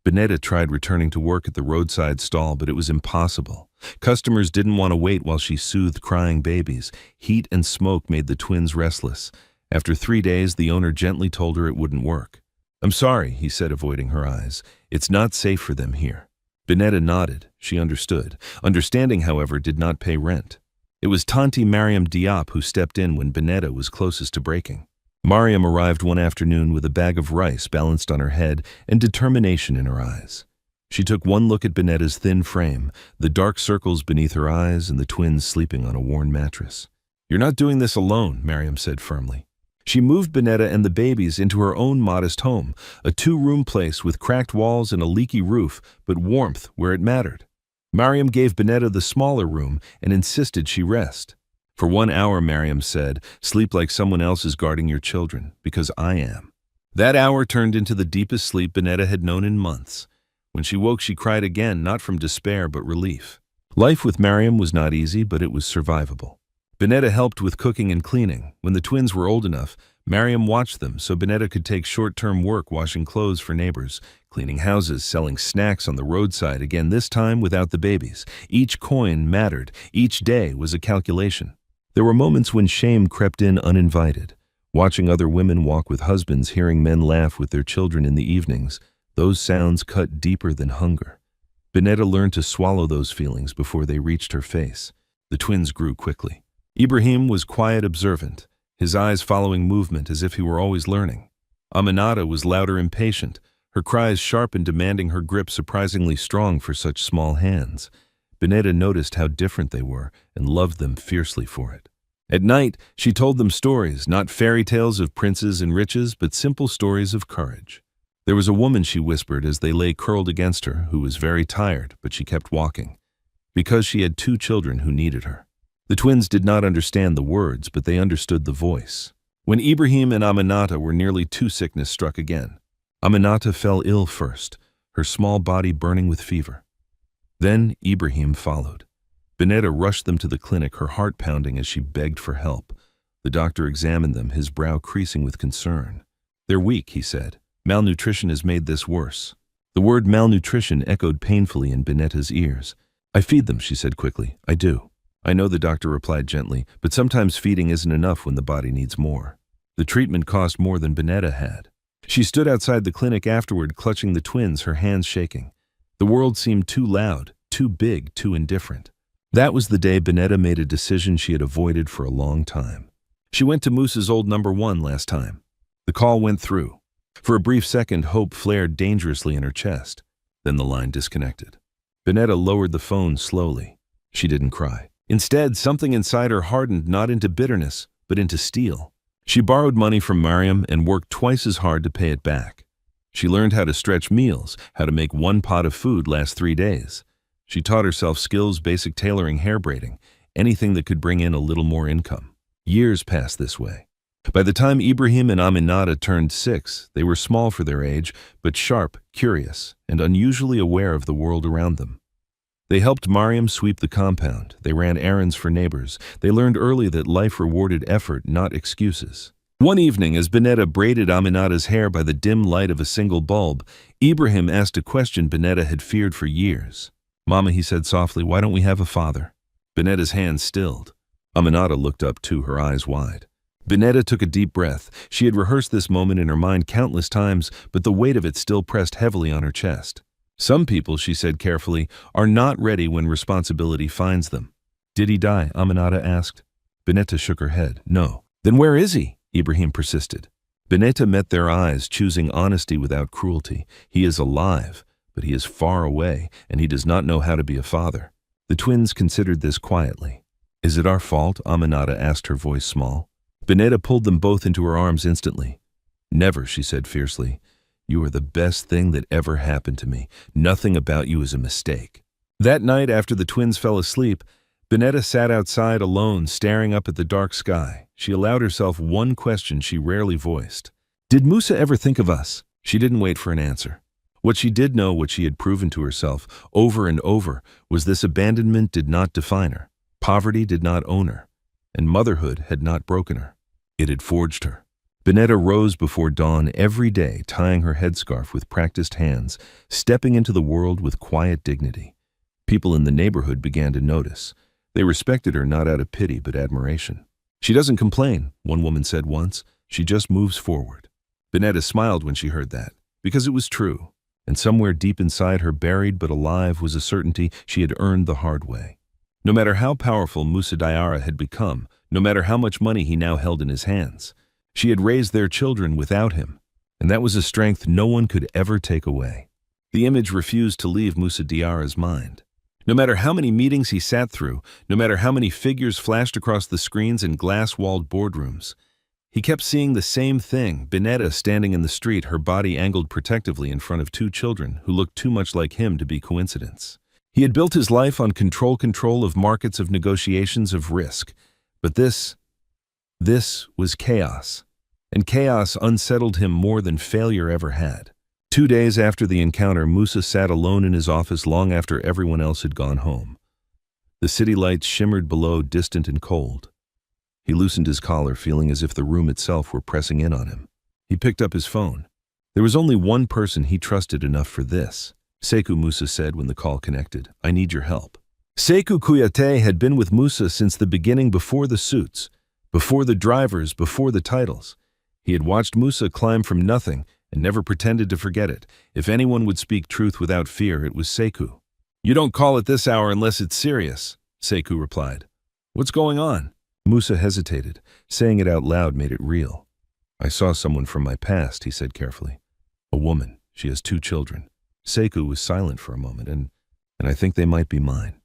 Binetta tried returning to work at the roadside stall, but it was impossible. Customers didn't want to wait while she soothed crying babies. Heat and smoke made the twins restless. After 3 days, the owner gently told her it wouldn't work. "I'm sorry," he said, avoiding her eyes. "It's not safe for them here." Binetta nodded. She understood. Understanding, however, did not pay rent. It was Tanti Mariam Diop who stepped in when Binetta was closest to breaking. Mariam arrived one afternoon with a bag of rice balanced on her head and determination in her eyes. She took one look at Binetta's thin frame, the dark circles beneath her eyes, and the twins sleeping on a worn mattress. "You're not doing this alone," Mariam said firmly. She moved Binetta and the babies into her own modest home, a 2-room place with cracked walls and a leaky roof, but warmth where it mattered. Mariam gave Binetta the smaller room and insisted she rest. "For 1 hour," Mariam said, "sleep like someone else is guarding your children, because I am." That hour turned into the deepest sleep Binetta had known in months. When she woke, she cried again, not from despair but relief. Life with Mariam was not easy, but it was survivable. Binetta helped with cooking and cleaning. When the twins were old enough, Mariam watched them so Binetta could take short-term work, washing clothes for neighbors, cleaning houses, selling snacks on the roadside, again this time without the babies. Each coin mattered. Each day was a calculation. There were moments when shame crept in uninvited. Watching other women walk with husbands, hearing men laugh with their children in the evenings, those sounds cut deeper than hunger. Binetta learned to swallow those feelings before they reached her face. The twins grew quickly. Ibrahim was quiet, observant. his eyes following movement as if he were always learning. Aminata was louder, impatient, her cries sharp and demanding, her grip surprisingly strong for such small hands. Bineta noticed how different they were and loved them fiercely for it. At night, she told them stories, not fairy tales of princes and riches, but simple stories of courage. There was a woman, she whispered as they lay curled against her, who was very tired, but she kept walking, because she had 2 children who needed her. The twins did not understand the words, but they understood the voice. When Ibrahim and Aminata were nearly 2, sickness struck again. Aminata fell ill first, her small body burning with fever. Then Ibrahim followed. Bineta rushed them to the clinic, her heart pounding as she begged for help. The doctor examined them, his brow creasing with concern. "They're weak," he said. "Malnutrition has made this worse." The word malnutrition echoed painfully in Bineta's ears. "I feed them," she said quickly. "I do." "I know," the doctor replied gently, "but sometimes feeding isn't enough when the body needs more." The treatment cost more than Bineta had. She stood outside the clinic afterward, clutching the twins, her hands shaking. The world seemed too loud, too big, too indifferent. That was the day Bineta made a decision she had avoided for a long time. She went to Musa's old number 1 last time. The call went through. For a brief second, hope flared dangerously in her chest. Then the line disconnected. Bineta lowered the phone slowly. She didn't cry. Instead, something inside her hardened, not into bitterness, but into steel. She borrowed money from Mariam and worked twice as hard to pay it back. She learned how to stretch meals, how to make 1 pot of food last 3 days. She taught herself skills, basic tailoring, hair braiding, anything that could bring in a little more income. Years passed this way. By the time Ibrahim and Aminata turned 6, they were small for their age, but sharp, curious, and unusually aware of the world around them. They helped Mariam sweep the compound. They ran errands for neighbors. They learned early that life rewarded effort, not excuses. One evening, as Bineta braided Aminata's hair by the dim light of a single bulb, Ibrahim asked a question Bineta had feared for years. "Mama," he said softly, "why don't we have a father?" Bineta's hand stilled. Aminata looked up too, her eyes wide. Bineta took a deep breath. She had rehearsed this moment in her mind countless times, but the weight of it still pressed heavily on her chest. "Some people," she said carefully, "are not ready when responsibility finds them." "Did he die?" Aminata asked. Bineta shook her head. "No." "Then where is he?" Ibrahim persisted. Bineta met their eyes, choosing honesty without cruelty. "He is alive, but he is far away, and he does not know how to be a father." The twins considered this quietly. "Is it our fault?" Aminata asked, her voice small. Bineta pulled them both into her arms instantly. "Never," she said fiercely. "You are the best thing that ever happened to me. Nothing about you is a mistake." That night, after the twins fell asleep, Bineta sat outside alone, staring up at the dark sky. She allowed herself one question she rarely voiced. "Did Musa ever think of us?" She didn't wait for an answer. What she did know, what she had proven to herself over and over, was this: abandonment did not define her, poverty did not own her, and motherhood had not broken her. It had forged her. Bineta rose before dawn every day, tying her headscarf with practiced hands, stepping into the world with quiet dignity. People in the neighborhood began to notice. They respected her not out of pity but admiration. "She doesn't complain," one woman said once. "She just moves forward." Bineta smiled when she heard that, because it was true. And somewhere deep inside her, buried but alive, was a certainty she had earned the hard way. No matter how powerful Musa Diarra had become, no matter how much money he now held in his hands, she had raised their children without him, and that was a strength no one could ever take away. The image refused to leave Musa Diarra's mind. No matter how many meetings he sat through, no matter how many figures flashed across the screens in glass-walled boardrooms, he kept seeing the same thing: Bineta standing in the street, her body angled protectively in front of 2 children who looked too much like him to be coincidence. He had built his life on control of markets, of negotiations, of risk. But this was chaos. And chaos unsettled him more than failure ever had. 2 days after the encounter, Musa sat alone in his office long after everyone else had gone home. The city lights shimmered below, distant and cold. He loosened his collar, feeling as if the room itself were pressing in on him. He picked up his phone. There was only one person he trusted enough for this. "Sekou," Musa said when the call connected. "I need your help." Sekou Kouyaté had been with Musa since the beginning, before the suits, before the drivers, before the titles. He had watched Musa climb from nothing and never pretended to forget it. If anyone would speak truth without fear, it was Sekou. "You don't call at this hour unless it's serious," Sekou replied. "What's going on?" Musa hesitated. Saying it out loud made it real. I saw someone from my past, he said carefully. A woman. She has 2 children. Sekou was silent for a moment, and I think they might be mine.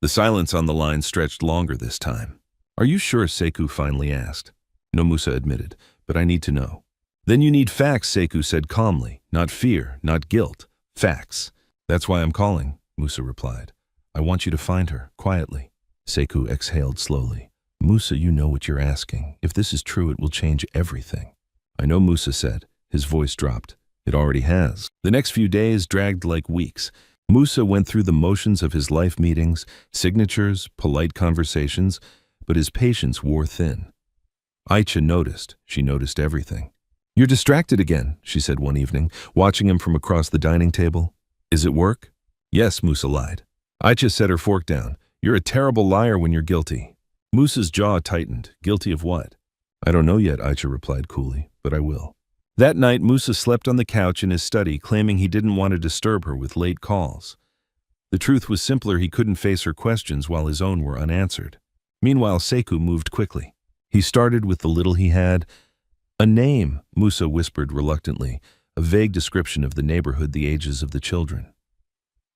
The silence on the line stretched longer this time. Are you sure? Sekou finally asked. No, Musa admitted, but I need to know. Then you need facts, Sekou said calmly. Not fear, not guilt. Facts. That's why I'm calling, Musa replied. I want you to find her, quietly. Sekou exhaled slowly. Musa, you know what you're asking. If this is true, it will change everything. I know, Musa said. His voice dropped. It already has. The next few days dragged like weeks. Musa went through the motions of his life meetings, signatures, polite conversations, but his patience wore thin. Aicha noticed. She noticed everything. You're distracted again, she said one evening, watching him from across the dining table. Is it work? Yes, Musa lied. Aicha set her fork down. You're a terrible liar when you're guilty. Musa's jaw tightened. Guilty of what? I don't know yet, Aicha replied coolly, but I will. That night, Musa slept on the couch in his study, claiming he didn't want to disturb her with late calls. The truth was simpler. He couldn't face her questions while his own were unanswered. Meanwhile, Sekou moved quickly. He started with the little he had. A name, Musa whispered reluctantly, a vague description of the neighborhood, the ages of the children.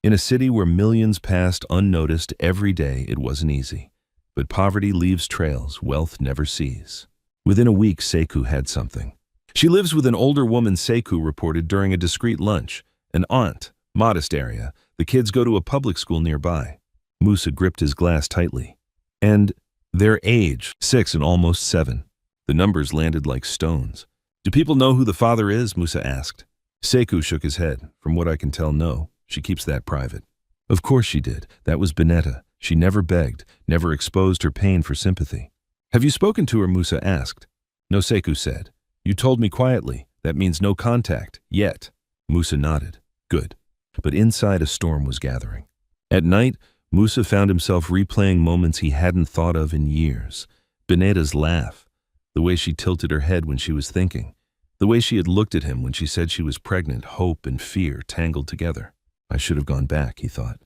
In a city where millions passed unnoticed every day, it wasn't easy. But poverty leaves trails, wealth never sees. Within a week, Sekou had something. She lives with an older woman, Sekou reported during a discreet lunch. An aunt, modest area. The kids go to a public school nearby. Musa gripped his glass tightly. And their age, 6 and almost 7. The numbers landed like stones. Do people know who the father is? Musa asked. Sekou shook his head. From what I can tell, no. She keeps that private. Of course she did. That was Bineta. She never begged, never exposed her pain for sympathy. Have you spoken to her? Musa asked. No, Sekou said. You told me quietly. That means no contact. Yet. Musa nodded. Good. But inside a storm was gathering. At night, Musa found himself replaying moments he hadn't thought of in years. Bineta's laugh. The way she tilted her head when she was thinking. The way she had looked at him when she said she was pregnant, hope and fear tangled together. I should have gone back, he thought.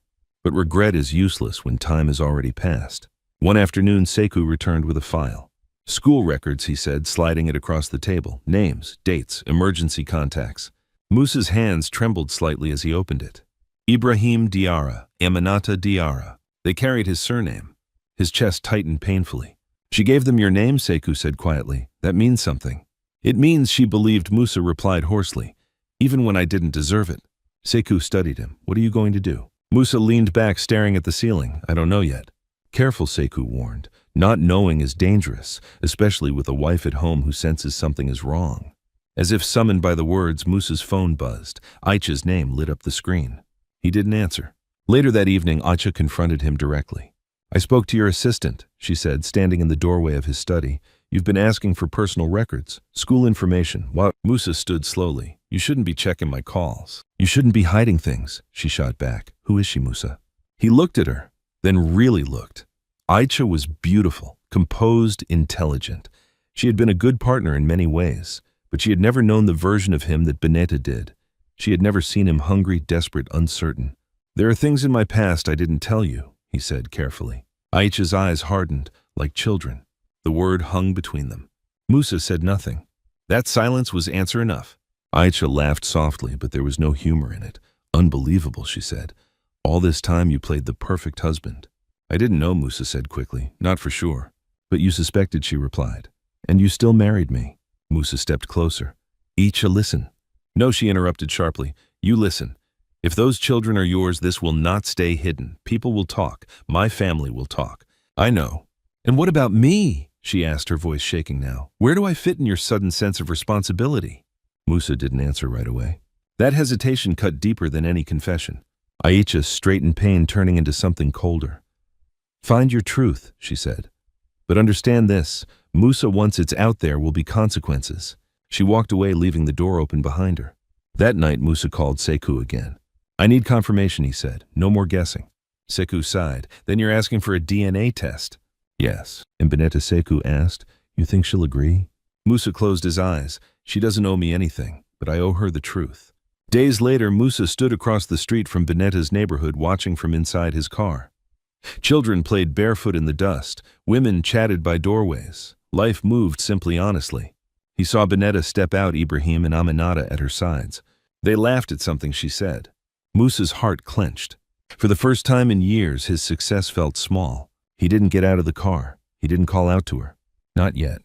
But regret is useless when time has already passed. One afternoon, Sekou returned with a file. School records, he said, sliding it across the table. Names, dates, emergency contacts. Musa's hands trembled slightly as he opened it. Ibrahim Diarra, Aminata Diarra. They carried his surname. His chest tightened painfully. She gave them your name, Sekou said quietly. That means something. It means she believed, Musa replied hoarsely. Even when I didn't deserve it. Sekou studied him. What are you going to do? Musa leaned back, staring at the ceiling. I don't know yet. Careful, Sekou warned. Not knowing is dangerous, especially with a wife at home who senses something is wrong. As if summoned by the words, Musa's phone buzzed. Aicha's name lit up the screen. He didn't answer. Later that evening, Aicha confronted him directly. I spoke to your assistant, she said, standing in the doorway of his study. You've been asking for personal records, school information. What? Musa stood slowly. You shouldn't be checking my calls. You shouldn't be hiding things, she shot back. Who is she, Musa? He looked at her, then really looked. Aicha was beautiful, composed, intelligent. She had been a good partner in many ways, but she had never known the version of him that Bineta did. She had never seen him hungry, desperate, uncertain. There are things in my past I didn't tell you, he said carefully. Aicha's eyes hardened, like children. The word hung between them. Musa said nothing. That silence was answer enough. Aicha laughed softly, but there was no humor in it. Unbelievable, she said. All this time you played the perfect husband. I didn't know, Musa said quickly. Not for sure. But you suspected, she replied. And you still married me. Musa stepped closer. Aicha, listen. No, she interrupted sharply. You listen. If those children are yours, this will not stay hidden. People will talk. My family will talk. I know. And what about me? She asked, her voice shaking now. Where do I fit in your sudden sense of responsibility? Musa didn't answer right away. That hesitation cut deeper than any confession. Aicha straightened pain, turning into something colder. Find your truth, she said. But understand this, Musa, once it's out there, will be consequences. She walked away, leaving the door open behind her. That night, Musa called Sekou again. I need confirmation, he said. No more guessing. Sekou sighed. Then you're asking for a DNA test? Yes. And Bineta, Sekou asked, you think she'll agree? Musa closed his eyes. She doesn't owe me anything, but I owe her the truth. Days later, Musa stood across the street from Bineta's neighborhood, watching from inside his car. Children played barefoot in the dust. Women chatted by doorways. Life moved simply honestly. He saw Benetta step out, Ibrahim and Aminata at her sides. They laughed at something she said. Musa's heart clenched. For the first time in years, his success felt small. He didn't get out of the car. He didn't call out to her. Not yet.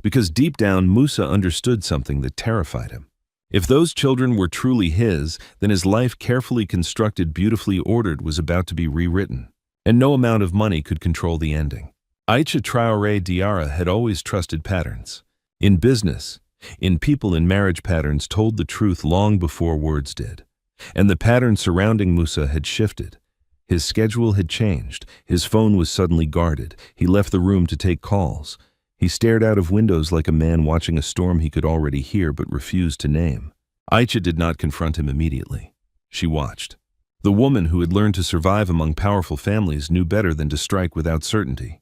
Because deep down, Musa understood something that terrified him. If those children were truly his, then his life, carefully constructed, beautifully ordered, was about to be rewritten. And no amount of money could control the ending. Aïcha Traoré Diarra had always trusted patterns. In business, in people, in marriage, patterns told the truth long before words did. And the pattern surrounding Musa had shifted. His schedule had changed. His phone was suddenly guarded. He left the room to take calls. He stared out of windows like a man watching a storm he could already hear but refused to name. Aïcha did not confront him immediately. She watched. The woman who had learned to survive among powerful families knew better than to strike without certainty.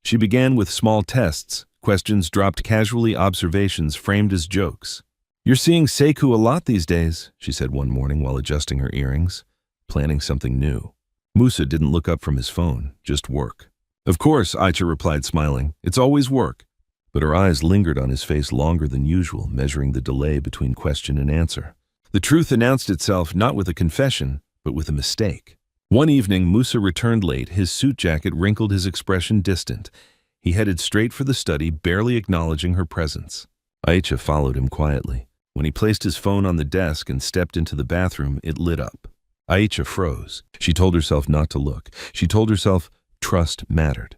She began with small tests, questions dropped casually, observations framed as jokes. "You're seeing Sekou a lot these days," she said one morning while adjusting her earrings, planning something new. Musa didn't look up from his phone, just work. "Of course," Aïcha replied, smiling. "It's always work." But her eyes lingered on his face longer than usual, measuring the delay between question and answer. The truth announced itself not with a confession, but with a mistake. One evening, Musa returned late, his suit jacket wrinkled, his expression distant. He headed straight for the study, barely acknowledging her presence. Aïcha followed him quietly. When he placed his phone on the desk and stepped into the bathroom, it lit up. Aïcha froze. She told herself not to look. She told herself trust mattered.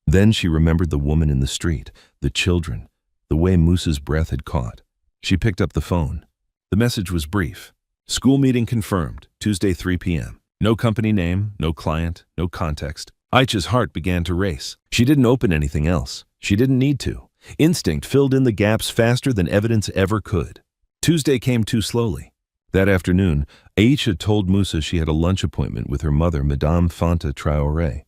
Then she remembered the woman in the street, the children, the way Musa's breath had caught. She picked up the phone. The message was brief. "School meeting confirmed, Tuesday 3 p.m. No company name, no client, no context." Aïcha's heart began to race. She didn't open anything else. She didn't need to. Instinct filled in the gaps faster than evidence ever could. Tuesday came too slowly. That afternoon, Aïcha told Musa she had a lunch appointment with her mother, Madame Fanta Traoré.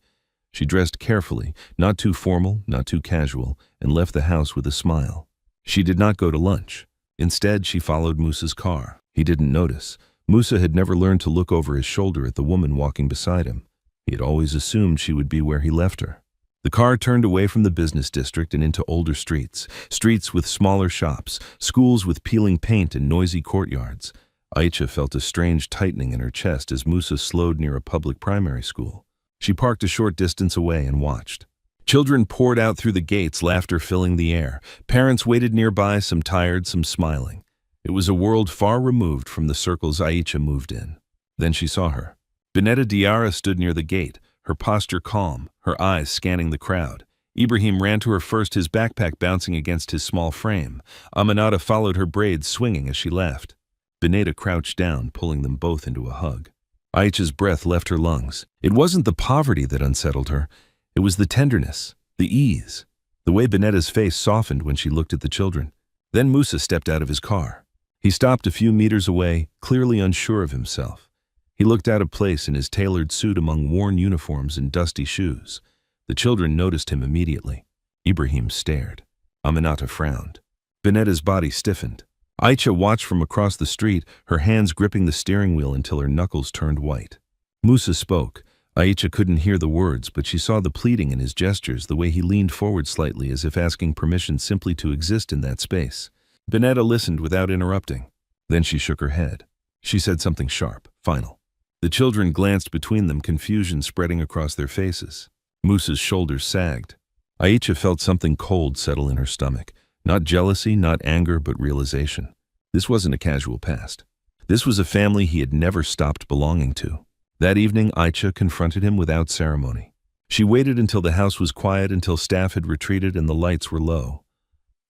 She dressed carefully, not too formal, not too casual, and left the house with a smile. She did not go to lunch. Instead, she followed Musa's car. He didn't notice. Musa had never learned to look over his shoulder at the woman walking beside him. He had always assumed she would be where he left her. The car turned away from the business district and into older streets, streets with smaller shops, schools with peeling paint and noisy courtyards. Aïcha felt a strange tightening in her chest as Musa slowed near a public primary school. She parked a short distance away and watched. Children poured out through the gates, laughter filling the air. Parents waited nearby, some tired, some smiling. It was a world far removed from the circles Aïcha moved in. Then she saw her. Benetta Diarra stood near the gate, her posture calm, her eyes scanning the crowd. Ibrahim ran to her first, his backpack bouncing against his small frame. Aminata followed, her braids swinging as she laughed. Benetta crouched down, pulling them both into a hug. Aïcha's breath left her lungs. It wasn't the poverty that unsettled her. It was the tenderness, the ease, the way Benetta's face softened when she looked at the children. Then Musa stepped out of his car. He stopped a few meters away, clearly unsure of himself. He looked out of place in his tailored suit among worn uniforms and dusty shoes. The children noticed him immediately. Ibrahim stared. Aminata frowned. Benetta's body stiffened. Aïcha watched from across the street, her hands gripping the steering wheel until her knuckles turned white. Musa spoke. Aïcha couldn't hear the words, but she saw the pleading in his gestures, the way he leaned forward slightly as if asking permission simply to exist in that space. Benetta listened without interrupting. Then she shook her head. She said something sharp, final. The children glanced between them, confusion spreading across their faces. Musa's shoulders sagged. Aïcha felt something cold settle in her stomach. Not jealousy, not anger, but realization. This wasn't a casual past. This was a family he had never stopped belonging to. That evening, Aïcha confronted him without ceremony. She waited until the house was quiet, until staff had retreated and the lights were low.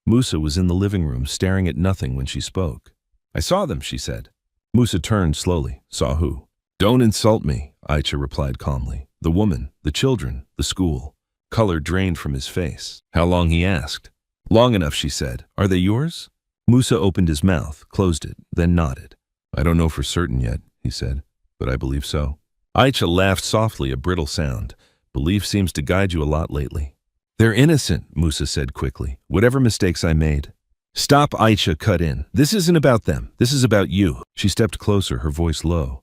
Musa was in the living room, staring at nothing when she spoke. "I saw them," she said. Musa turned slowly. "Saw who?" "Don't insult me," Aïcha replied calmly. "The woman, the children, the school." Color drained from his face. "How long?" he asked. "Long enough," she said. "Are they yours?" Musa opened his mouth, closed it, then nodded. "I don't know for certain yet," he said, "but I believe so." Aïcha laughed softly, a brittle sound. "Belief seems to guide you a lot lately." "They're innocent," Musa said quickly. "Whatever mistakes I made." "Stop," Aïcha cut in. "This isn't about them. This is about you." She stepped closer, her voice low.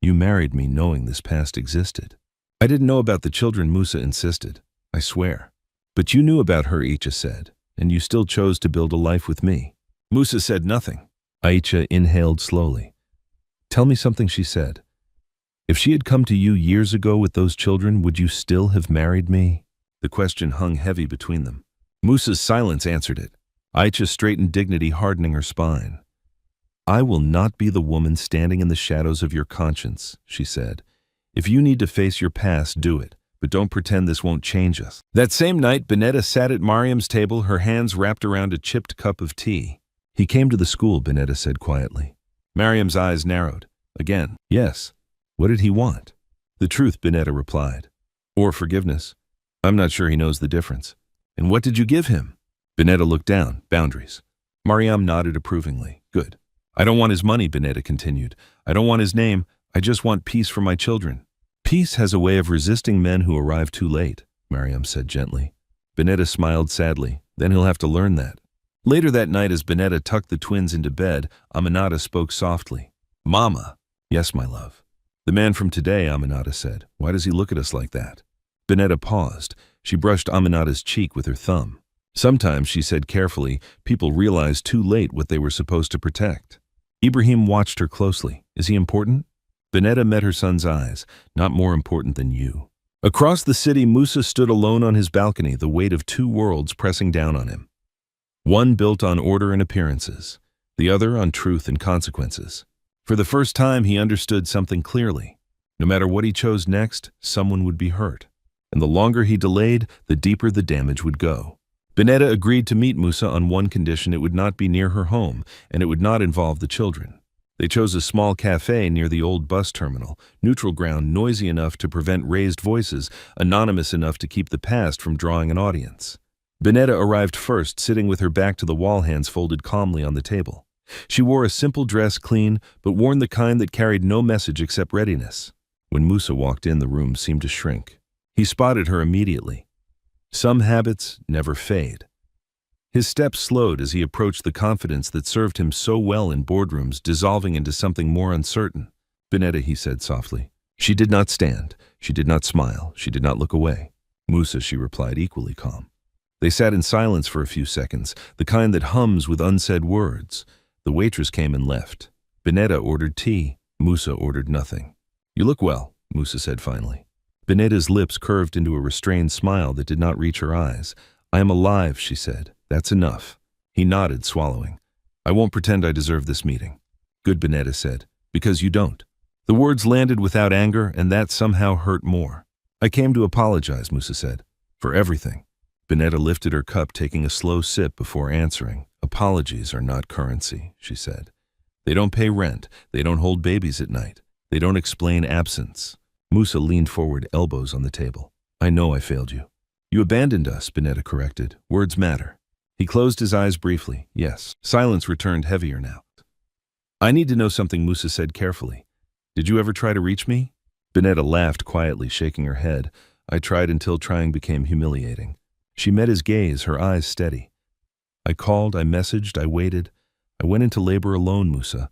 "You married me knowing this past existed." I didn't know about the children, Musa insisted. I swear. But you knew about her, Aicha said, and you still chose to build a life with me. Musa said nothing. Aicha inhaled slowly. Tell me something, she said. If she had come to you years ago with those children, would you still have married me? The question hung heavy between them. Musa's silence answered it. Aicha straightened, dignity hardening her spine. I will not be the woman standing in the shadows of your conscience, she said. If you need to face your past, do it, but don't pretend this won't change us. That same night, Bineta sat at Mariam's table, her hands wrapped around a chipped cup of tea. He came to the school, Bineta said quietly. Mariam's eyes narrowed. Again, yes. What did he want? The truth, Bineta replied. Or forgiveness. I'm not sure he knows the difference. And what did you give him? Bineta looked down. Boundaries. Mariam nodded approvingly. Good. I don't want his money, Bineta continued. I don't want his name. I just want peace for my children. Peace has a way of resisting men who arrive too late, Mariam said gently. Bineta smiled sadly. Then he'll have to learn that. Later that night, as Bineta tucked the twins into bed, Aminata spoke softly. Mama. Yes, my love. The man from today, Aminata said. Why does he look at us like that? Bineta paused. She brushed Aminata's cheek with her thumb. Sometimes, she said carefully, people realize too late what they were supposed to protect. Ibrahim watched her closely. Is he important? Bineta met her son's eyes. Not more important than you. Across the city, Musa stood alone on his balcony, the weight of two worlds pressing down on him. One built on order and appearances, the other on truth and consequences. For the first time, he understood something clearly. No matter what he chose next, someone would be hurt. And the longer he delayed, the deeper the damage would go. Bineta agreed to meet Musa on one condition: it would not be near her home, and it would not involve the children. They chose a small cafe near the old bus terminal, neutral ground, noisy enough to prevent raised voices, anonymous enough to keep the past from drawing an audience. Bineta arrived first, sitting with her back to the wall, hands folded calmly on the table. She wore a simple dress, clean, but worn the kind that carried no message except readiness. When Musa walked in, the room seemed to shrink. He spotted her immediately. Some habits never fade. His steps slowed as he approached the confidence that served him so well in boardrooms, dissolving into something more uncertain. Bineta, he said softly. She did not stand. She did not smile. She did not look away. Musa, she replied, equally calm. They sat in silence for a few seconds, the kind that hums with unsaid words. The waitress came and left. Bineta ordered tea. Musa ordered nothing. You look well, Musa said finally. Bineta's lips curved into a restrained smile that did not reach her eyes. I am alive, she said. That's enough. He nodded, swallowing. I won't pretend I deserve this meeting. Good, Bineta said. Because you don't. The words landed without anger, and that somehow hurt more. I came to apologize, Musa said. For everything. Bineta lifted her cup, taking a slow sip before answering. Apologies are not currency, she said. They don't pay rent. They don't hold babies at night. They don't explain absence. Musa leaned forward, elbows on the table. I know I failed you. You abandoned us, Bineta corrected. Words matter. He closed his eyes briefly. Yes. Silence returned, heavier now. I need to know something, Musa said carefully. Did you ever try to reach me? Bineta laughed quietly, shaking her head. I tried until trying became humiliating. She met his gaze, her eyes steady. I called, I messaged, I waited. I went into labor alone, Musa.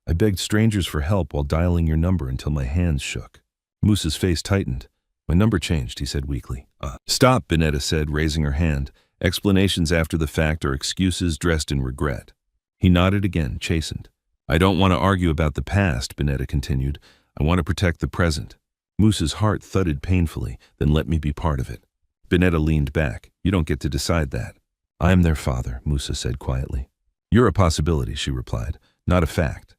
I begged strangers for help while dialing your number until my hands shook. Musa's face tightened. My number changed, he said weakly. Stop, Bineta said, raising her hand. Explanations after the fact are excuses dressed in regret. He nodded again, chastened. I don't want to argue about the past, Bineta continued. I want to protect the present. Musa's heart thudded painfully. Then let me be part of it. Bineta leaned back. You don't get to decide that. I am their father, Musa said quietly. You're a possibility, she replied, not a fact.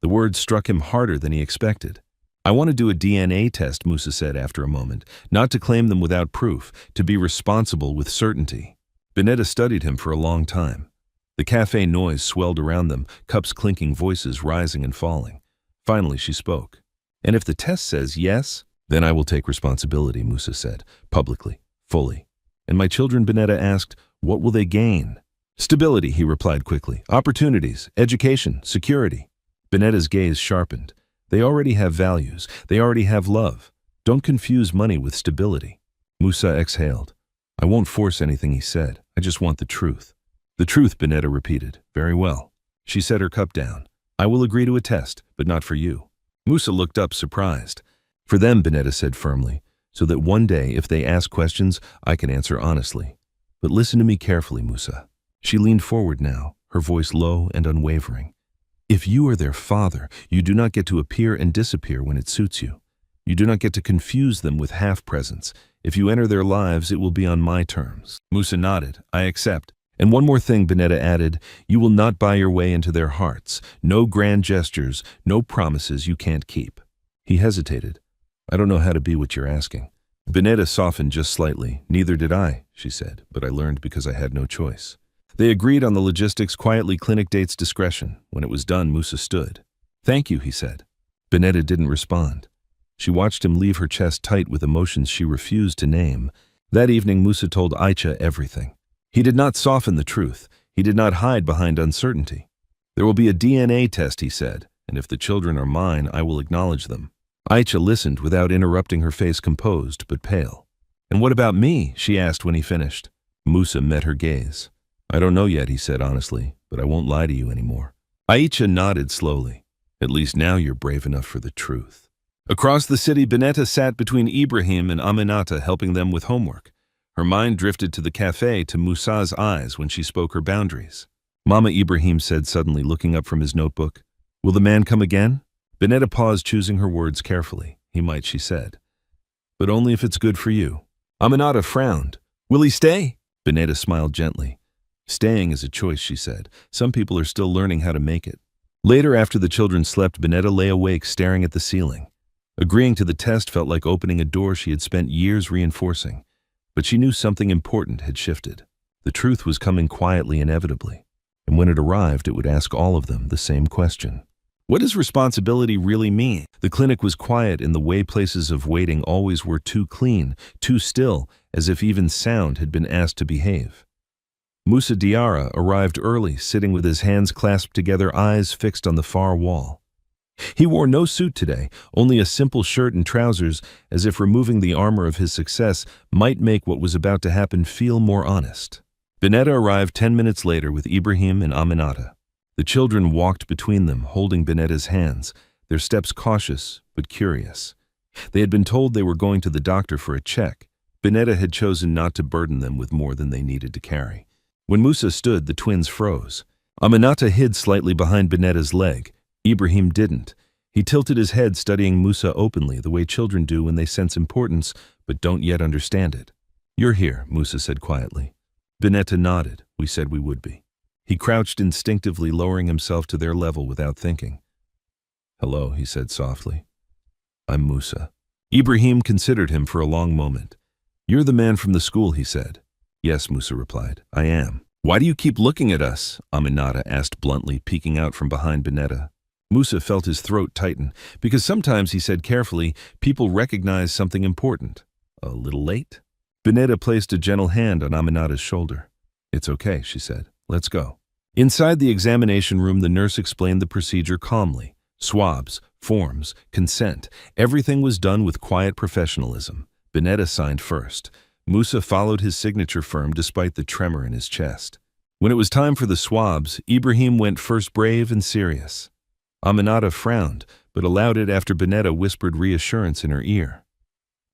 The words struck him harder than he expected. I want to do a DNA test, Musa said after a moment, not to claim them without proof, to be responsible with certainty. Bineta studied him for a long time. The cafe noise swelled around them, cups clinking, voices rising and falling. Finally she spoke. And if the test says yes, then I will take responsibility, Musa said, publicly, fully. And my children, Bineta asked, what will they gain? Stability, he replied quickly. Opportunities, education, security. Bineta's gaze sharpened. They already have values. They already have love. Don't confuse money with stability. Musa exhaled. I won't force anything, he said. I just want the truth. The truth, Bineta repeated. Very well. She set her cup down. I will agree to a test, but not for you. Musa looked up, surprised. For them, Bineta said firmly. so that one day, if they ask questions, I can answer honestly. But listen to me carefully, Musa." She leaned forward now, her voice low and unwavering. "If you are their father, you do not get to appear and disappear when it suits you. You do not get to confuse them with half-presence. If you enter their lives, it will be on my terms." Musa nodded. "I accept." "And one more thing," Benetta added, "you will not buy your way into their hearts. No grand gestures, no promises you can't keep." He hesitated. "I don't know how to be what you're asking." Benetta softened just slightly. "Neither did I," she said, "but I learned because I had no choice." They agreed on the logistics quietly, clinic dates, discretion. When it was done, Musa stood. "Thank you," he said. Benetta didn't respond. She watched him leave her chest tight with emotions she refused to name. That evening, Musa told Aicha everything. He did not soften the truth. He did not hide behind uncertainty. "There will be a DNA test," he said, "and if the children are mine, I will acknowledge them." Aicha listened without interrupting, her face composed but pale. "And what about me?" she asked when he finished. Musa met her gaze. "I don't know yet," he said honestly, "but I won't lie to you anymore." Aicha nodded slowly. "At least now you're brave enough for the truth." Across the city, Benetta sat between Ibrahim and Aminata, helping them with homework. Her mind drifted to the cafe, to Musa's eyes when she spoke her boundaries. "Mama," Ibrahim said suddenly, looking up from his notebook. "Will the man come again?" Benetta paused, choosing her words carefully. "He might," she said. "But only if it's good for you." Aminata frowned. "Will he stay?" Benetta smiled gently. "Staying is a choice," she said. "Some people are still learning how to make it." Later, after the children slept, Benetta lay awake, staring at the ceiling. Agreeing to the test felt like opening a door she had spent years reinforcing. But she knew something important had shifted. The truth was coming quietly, inevitably. And when it arrived, it would ask all of them the same question. What does responsibility really mean? The clinic was quiet in the way places of waiting always were, too clean, too still, as if even sound had been asked to behave. Musa Diarra arrived early, sitting with his hands clasped together, eyes fixed on the far wall. He wore no suit today, only a simple shirt and trousers, as if removing the armor of his success might make what was about to happen feel more honest. Benetta arrived 10 minutes later with Ibrahim and Aminata. The children walked between them, holding Benetta's hands, their steps cautious but curious. They had been told they were going to the doctor for a check. Benetta had chosen not to burden them with more than they needed to carry. When Musa stood, the twins froze. Aminata hid slightly behind Benetta's leg. Ibrahim didn't. He tilted his head, studying Musa openly, the way children do when they sense importance but don't yet understand it. "You're here," Musa said quietly. Benetta nodded. "We said we would be." He crouched instinctively, lowering himself to their level without thinking. "Hello," he said softly. "I'm Musa." Ibrahim considered him for a long moment. "You're the man from the school," he said. "Yes," Musa replied. "I am." "Why do you keep looking at us?" Aminata asked bluntly, peeking out from behind Benetta. Musa felt his throat tighten, because sometimes, he said carefully, people recognize something important. "A little late?" Benetta placed a gentle hand on Aminata's shoulder. "It's okay," she said. "Let's go." Inside the examination room, the nurse explained the procedure calmly. Swabs, forms, consent, everything was done with quiet professionalism. Benetta signed first. Musa followed his signature firm despite the tremor in his chest. When it was time for the swabs, Ibrahim went first, brave and serious. Aminata frowned, but allowed it after Benetta whispered reassurance in her ear.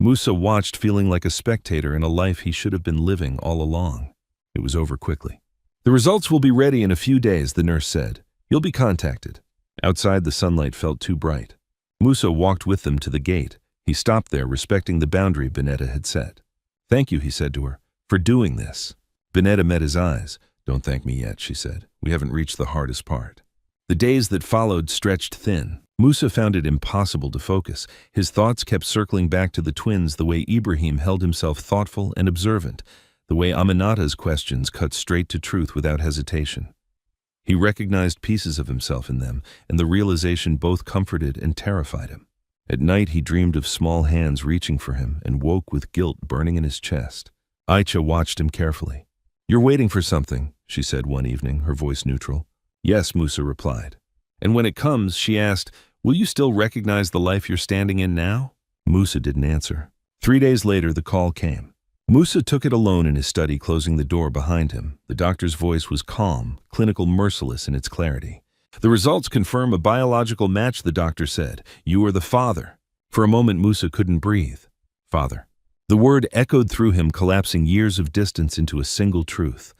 Musa watched, feeling like a spectator in a life he should have been living all along. It was over quickly. "The results will be ready in a few days," the nurse said. "You'll be contacted." Outside, the sunlight felt too bright. Musa walked with them to the gate. He stopped there, respecting the boundary Benetta had set. "Thank you," he said to her, "for doing this." Benetta met his eyes. "Don't thank me yet," she said. "We haven't reached the hardest part." The days that followed stretched thin. Musa found it impossible to focus. His thoughts kept circling back to the twins, the way Ibrahim held himself thoughtful and observant, the way Aminata's questions cut straight to truth without hesitation. He recognized pieces of himself in them, and the realization both comforted and terrified him. At night, he dreamed of small hands reaching for him and woke with guilt burning in his chest. Aicha watched him carefully. "You're waiting for something," she said one evening, her voice neutral. "Yes," Musa replied. "And when it comes," she asked, "will you still recognize the life you're standing in now?" Musa didn't answer. 3 days later, the call came. Musa took it alone in his study, closing the door behind him. The doctor's voice was calm, clinical, merciless in its clarity. "The results confirm a biological match," the doctor said. "You are the father." For a moment, Musa couldn't breathe. Father. The word echoed through him, collapsing years of distance into a single truth.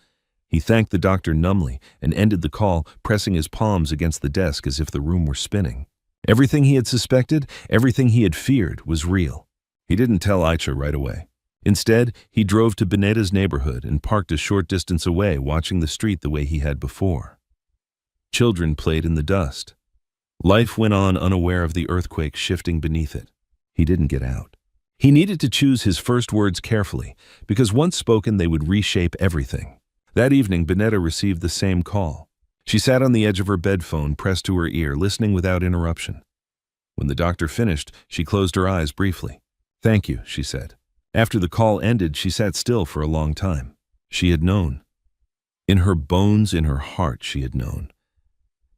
He thanked the doctor numbly and ended the call, pressing his palms against the desk as if the room were spinning. Everything he had suspected, everything he had feared, was real. He didn't tell Aicha right away. Instead, he drove to Benetta's neighborhood and parked a short distance away, watching the street the way he had before. Children played in the dust. Life went on, unaware of the earthquake shifting beneath it. He didn't get out. He needed to choose his first words carefully, because once spoken they would reshape everything. That evening, Benetta received the same call. She sat on the edge of her bed phone, pressed to her ear, listening without interruption. When the doctor finished, she closed her eyes briefly. "Thank you," she said. After the call ended, she sat still for a long time. She had known. In her bones, in her heart, she had known.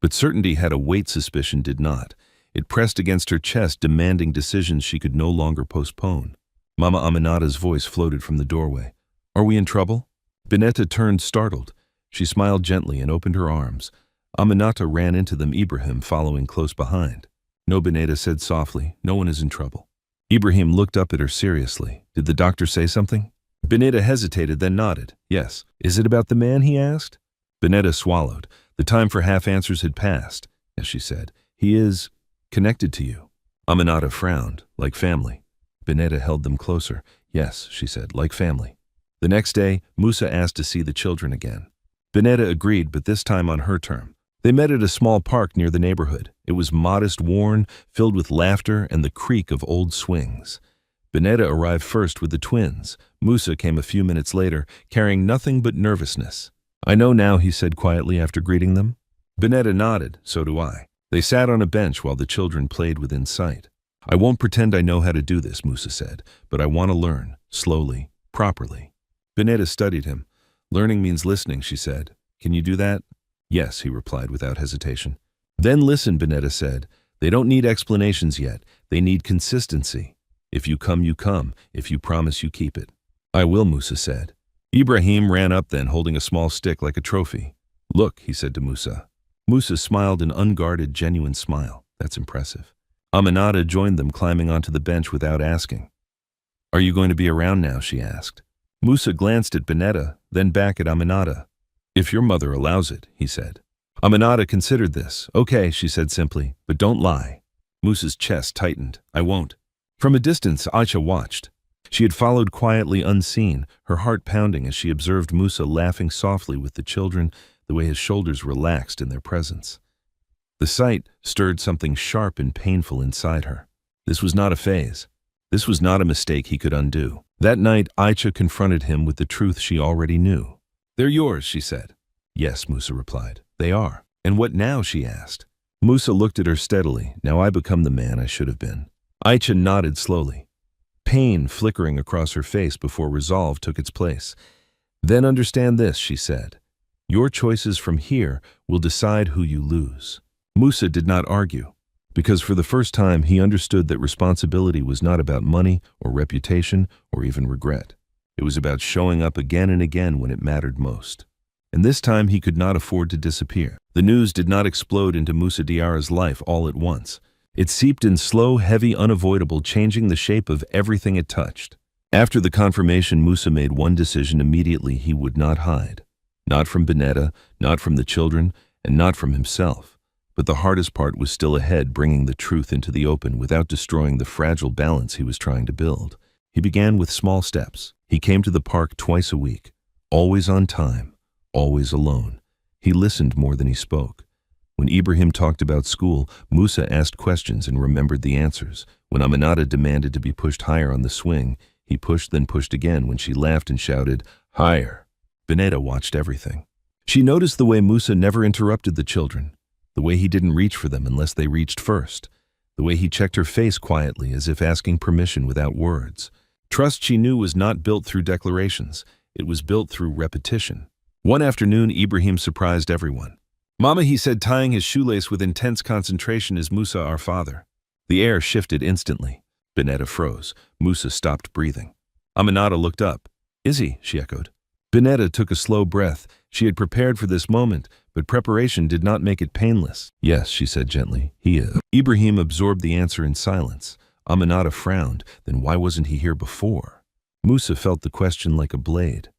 But certainty had a weight suspicion did not. It pressed against her chest, demanding decisions she could no longer postpone. Mama Aminata's voice floated from the doorway. "Are we in trouble?" Benetta turned, startled. She smiled gently and opened her arms. Aminata ran into them, Ibrahim following close behind. "No," Benetta said softly. "No one is in trouble." Ibrahim looked up at her seriously. "Did the doctor say something?" Benetta hesitated, then nodded. "Yes." "Is it about the man?" he asked. Benetta swallowed. The time for half answers had passed. "Yes," she said. "He is connected to you." Aminata frowned. "Like family." Benetta held them closer. "Yes," she said, "like family." The next day, Musa asked to see the children again. Benetta agreed, but this time on her term. They met at a small park near the neighborhood. It was modest, worn, filled with laughter and the creak of old swings. Benetta arrived first with the twins. Musa came a few minutes later, carrying nothing but nervousness. "I know now," he said quietly after greeting them. Benetta nodded. "So do I." They sat on a bench while the children played within sight. "I won't pretend I know how to do this," Musa said, "but I want to learn, slowly, properly." Benetta studied him. "Learning means listening," she said. "Can you do that?" "Yes," he replied without hesitation. "Then listen," Benetta said. "They don't need explanations yet. They need consistency. If you come, you come. If you promise, you keep it." "I will," Musa said. Ibrahim ran up then, holding a small stick like a trophy. "Look," he said to Musa. Musa smiled an unguarded, genuine smile. "That's impressive." Aminata joined them, climbing onto the bench without asking. "Are you going to be around now?" she asked. Musa glanced at Benetta, then back at Aminata. "If your mother allows it," he said. Aminata considered this. "Okay," she said simply, "but don't lie." Musa's chest tightened. "I won't." From a distance, Aicha watched. She had followed quietly, unseen, her heart pounding as she observed Musa laughing softly with the children, the way his shoulders relaxed in their presence. The sight stirred something sharp and painful inside her. This was not a phase. This was not a mistake he could undo. That night, Aicha confronted him with the truth she already knew. "They're yours," she said. "Yes," Musa replied. "They are." "And what now?" she asked. Musa looked at her steadily. "Now I become the man I should have been." Aicha nodded slowly, pain flickering across her face before resolve took its place. "Then understand this," she said. "Your choices from here will decide who you lose." Musa did not argue, because for the first time he understood that responsibility was not about money or reputation or even regret. It was about showing up again and again when it mattered most. And this time he could not afford to disappear. The news did not explode into Musa Diarra's life all at once. It seeped in slow, heavy, unavoidable, changing the shape of everything it touched. After the confirmation, Musa made one decision immediately: he would not hide. Not from Benetta, not from the children, and not from himself. But the hardest part was still ahead, bringing the truth into the open without destroying the fragile balance he was trying to build. He began with small steps. He came to the park twice a week, always on time, always alone. He listened more than he spoke. When Ibrahim talked about school, Musa asked questions and remembered the answers. When Aminata demanded to be pushed higher on the swing, he pushed, then pushed again when she laughed and shouted, "Higher!" Benetta watched everything. She noticed the way Musa never interrupted the children, the way he didn't reach for them unless they reached first, the way he checked her face quietly as if asking permission without words. Trust, she knew, was not built through declarations. It was built through repetition. One afternoon, Ibrahim surprised everyone. "Mama," he said, tying his shoelace with intense concentration, "is Musa our father?" The air shifted instantly. Benetta froze. Musa stopped breathing. Aminata looked up. "Is he?" she echoed. Benetta took a slow breath. She had prepared for this moment, but preparation did not make it painless. "Yes," she said gently, "he is." Ibrahim absorbed the answer in silence. Aminata frowned. Then why wasn't he here before? Musa felt the question like a blade.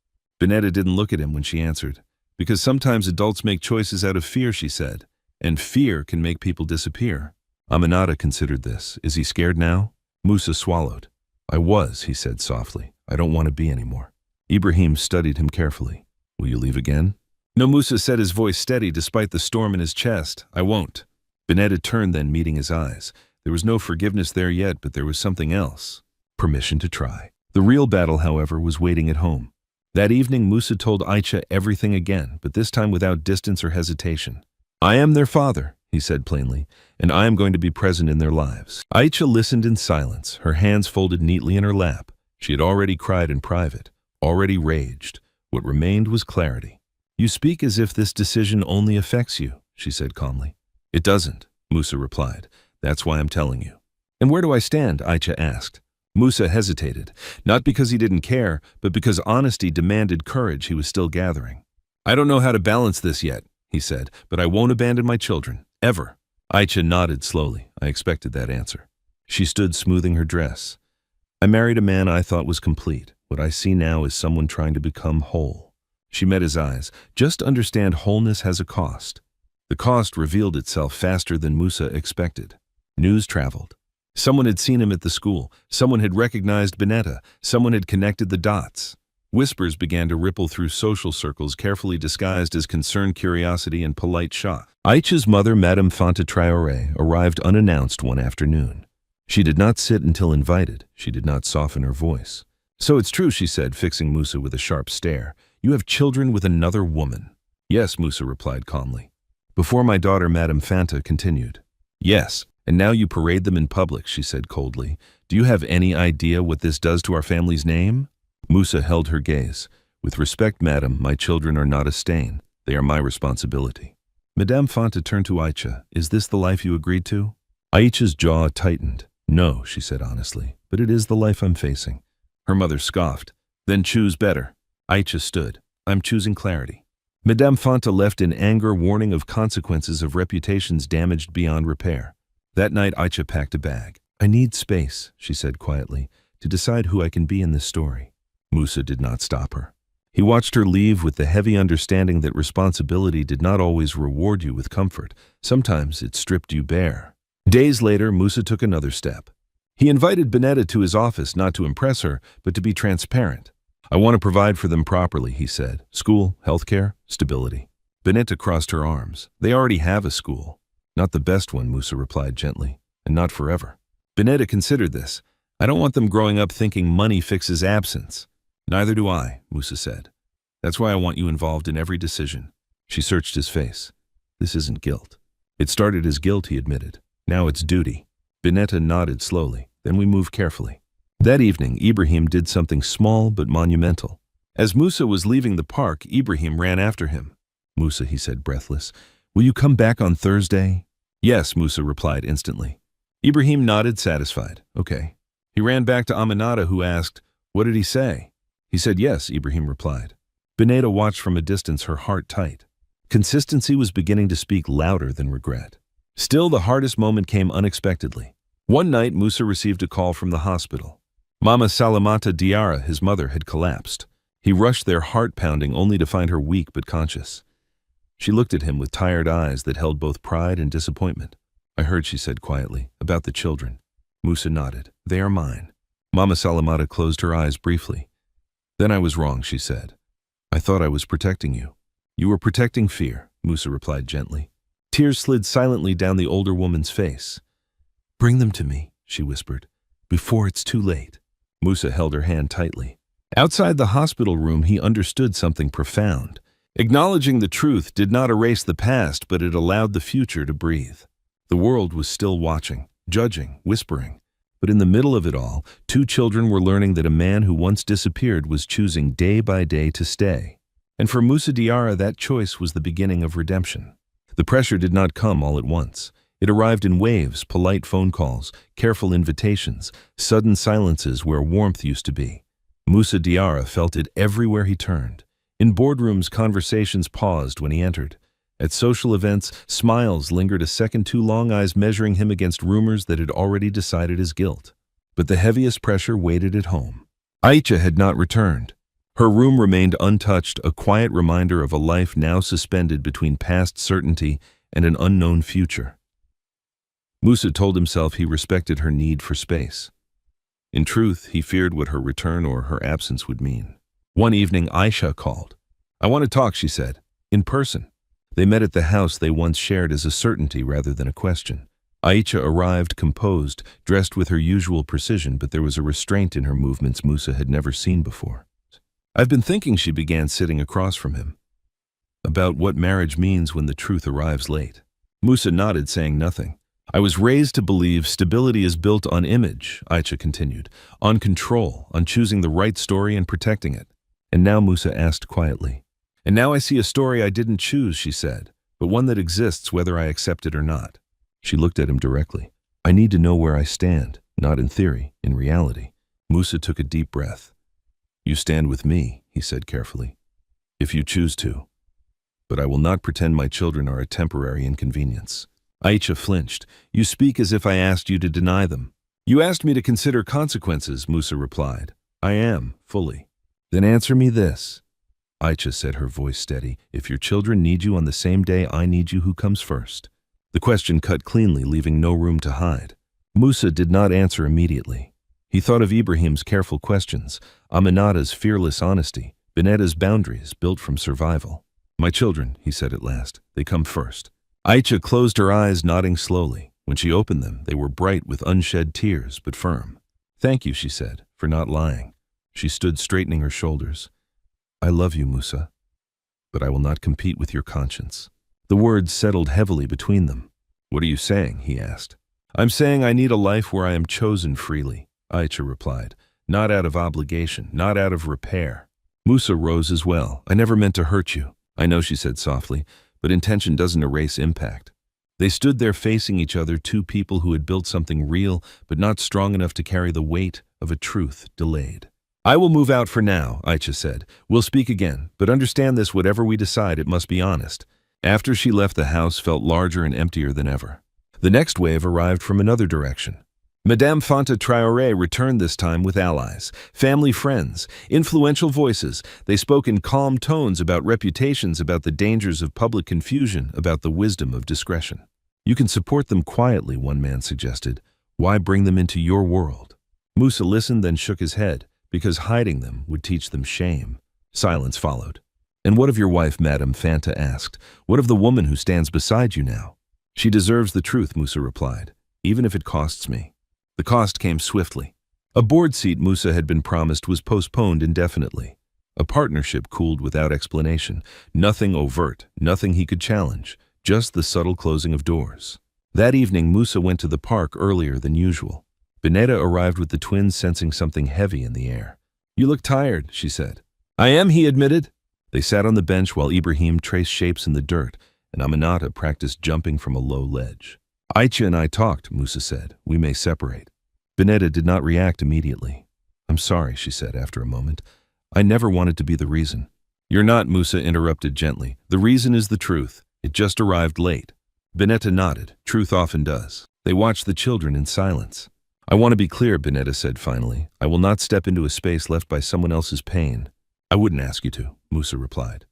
Binetta didn't look at him when she answered. Because sometimes adults make choices out of fear, she said. And fear can make people disappear. Aminata considered this. Is he scared now? Musa swallowed. I was, he said softly. I don't want to be anymore. Ibrahim studied him carefully. Will you leave again? No, Musa said, his voice steady despite the storm in his chest. I won't. Binetta turned then, meeting his eyes. There was no forgiveness there yet, but there was something else. Permission to try. The real battle, however, was waiting at home. That evening, Musa told Aicha everything again, but this time without distance or hesitation. I am their father, he said plainly, and I am going to be present in their lives. Aicha listened in silence, her hands folded neatly in her lap. She had already cried in private, already raged. What remained was clarity. You speak as if this decision only affects you, she said calmly. It doesn't, Musa replied. That's why I'm telling you. And where do I stand? Aicha asked. Musa hesitated, not because he didn't care, but because honesty demanded courage he was still gathering. I don't know how to balance this yet, he said, but I won't abandon my children, ever. Aicha nodded slowly. I expected that answer. She stood smoothing her dress. I married a man I thought was complete. What I see now is someone trying to become whole. She met his eyes. Just understand wholeness has a cost. The cost revealed itself faster than Musa expected. News traveled. Someone had seen him at the school. Someone had recognized Binetta. Someone had connected the dots. Whispers began to ripple through social circles, carefully disguised as concerned curiosity and polite shock. Aicha's mother, Madame Fanta Traoré, arrived unannounced one afternoon. She did not sit until invited. She did not soften her voice. So it's true, she said, fixing Musa with a sharp stare. You have children with another woman. Yes, Musa replied calmly. Before my daughter, Madame Fanta continued. Yes. And now you parade them in public, she said coldly. Do you have any idea what this does to our family's name? Musa held her gaze. With respect, madam, my children are not a stain. They are my responsibility. Madame Fanta turned to Aicha. Is this the life you agreed to? Aicha's jaw tightened. No, she said honestly, but it is the life I'm facing. Her mother scoffed. Then choose better. Aicha stood. I'm choosing clarity. Madame Fanta left in anger, warning of consequences of reputations damaged beyond repair. That night, Aicha packed a bag. I need space, she said quietly, to decide who I can be in this story. Musa did not stop her. He watched her leave with the heavy understanding that responsibility did not always reward you with comfort. Sometimes it stripped you bare. Days later, Musa took another step. He invited Binetta to his office not to impress her, but to be transparent. I want to provide for them properly, he said. School, healthcare, stability. Binetta crossed her arms. They already have a school. Not the best one, Musa replied gently, and not forever. Binetta considered this. I don't want them growing up thinking money fixes absence. Neither do I, Musa said. That's why I want you involved in every decision. She searched his face. This isn't guilt. It started as guilt, he admitted. Now it's duty. Binetta nodded slowly. Then we moved carefully. That evening, Ibrahim did something small but monumental. As Musa was leaving the park, Ibrahim ran after him. Musa, he said, breathless, will you come back on Thursday? Yes, Musa replied instantly. Ibrahim nodded, satisfied. Okay. He ran back to Aminata, who asked, what did he say? He said yes, Ibrahim replied. Binetta watched from a distance, her heart tight. Consistency was beginning to speak louder than regret. Still, the hardest moment came unexpectedly. One night, Musa received a call from the hospital. Mama Salamata Diarra, his mother, had collapsed. He rushed there, heart pounding, only to find her weak but conscious. She looked at him with tired eyes that held both pride and disappointment. I heard, she said quietly, about the children. Musa nodded. They are mine. Mama Salamata closed her eyes briefly. Then I was wrong, she said. I thought I was protecting you. You were protecting fear, Musa replied gently. Tears slid silently down the older woman's face. Bring them to me, she whispered, before it's too late. Musa held her hand tightly. Outside the hospital room, he understood something profound. Acknowledging the truth did not erase the past, but it allowed the future to breathe. The world was still watching, judging, whispering. But in the middle of it all, two children were learning that a man who once disappeared was choosing day by day to stay. And for Musa Diarra, that choice was the beginning of redemption. The pressure did not come all at once. It arrived in waves, polite phone calls, careful invitations, sudden silences where warmth used to be. Musa Diarra felt it everywhere he turned. In boardrooms, conversations paused when he entered. At social events, smiles lingered a second too long, eyes measuring him against rumors that had already decided his guilt. But the heaviest pressure waited at home. Aisha had not returned. Her room remained untouched, a quiet reminder of a life now suspended between past certainty and an unknown future. Musa told himself he respected her need for space. In truth, he feared what her return or her absence would mean. One evening, Aisha called. "I want to talk," she said, "in person." They met at the house they once shared as a certainty rather than a question. Aisha arrived composed, dressed with her usual precision, but there was a restraint in her movements Musa had never seen before. "I've been thinking," she began, sitting across from him, "about what marriage means when the truth arrives late." Musa nodded, saying nothing. "I was raised to believe stability is built on image," Aisha continued, "on control, on choosing the right story and protecting it." And now Musa asked quietly. "And now I see a story I didn't choose," she said, "but one that exists whether I accept it or not." She looked at him directly. "I need to know where I stand, not in theory, in reality." Musa took a deep breath. "You stand with me," he said carefully, "if you choose to. But I will not pretend my children are a temporary inconvenience." Aisha flinched. "You speak as if I asked you to deny them." "You asked me to consider consequences," Musa replied. "I am, fully." "Then answer me this." Aisha said, her voice steady. "If your children need you on the same day I need you, who comes first?" The question cut cleanly, leaving no room to hide. Musa did not answer immediately. He thought of Ibrahim's careful questions, Aminata's fearless honesty, Binetta's boundaries built from survival. "My children," he said at last, "they come first." Aisha closed her eyes, nodding slowly. When she opened them, they were bright with unshed tears, but firm. "Thank you," she said, "for not lying." She stood straightening her shoulders. "I love you, Musa, but I will not compete with your conscience." The words settled heavily between them. "What are you saying?" he asked. "I'm saying I need a life where I am chosen freely," Aisha replied. "Not out of obligation, not out of repair." Musa rose as well. "I never meant to hurt you." "I know," she said softly, "but intention doesn't erase impact." They stood there facing each other, two people who had built something real, but not strong enough to carry the weight of a truth delayed. "I will move out for now," Aisha said. "We'll speak again, but understand this, whatever we decide, it must be honest." After she left, the house felt larger and emptier than ever. The next wave arrived from another direction. Madame Fanta Traoré returned, this time with allies, family friends, influential voices. They spoke in calm tones about reputations, about the dangers of public confusion, about the wisdom of discretion. "You can support them quietly," one man suggested. "Why bring them into your world?" Musa listened, then shook his head, because hiding them would teach them shame. Silence followed. "And what of your wife?" Madame Fanta asked. "What of the woman who stands beside you now?" "She deserves the truth," Musa replied, "even if it costs me." The cost came swiftly. A board seat Musa had been promised was postponed indefinitely. A partnership cooled without explanation. Nothing overt, nothing he could challenge, just the subtle closing of doors. That evening, Musa went to the park earlier than usual. Binetta arrived with the twins, sensing something heavy in the air. "You look tired," she said. "I am," he admitted. They sat on the bench while Ibrahim traced shapes in the dirt, and Aminata practiced jumping from a low ledge. "Aisha and I talked," Musa said. "We may separate." Binetta did not react immediately. "I'm sorry," she said after a moment. "I never wanted to be the reason." "You're not," Musa interrupted gently. "The reason is the truth. It just arrived late." Binetta nodded. Truth often does. They watched the children in silence. "I want to be clear," Binetta said finally. "I will not step into a space left by someone else's pain." "I wouldn't ask you to," Musa replied.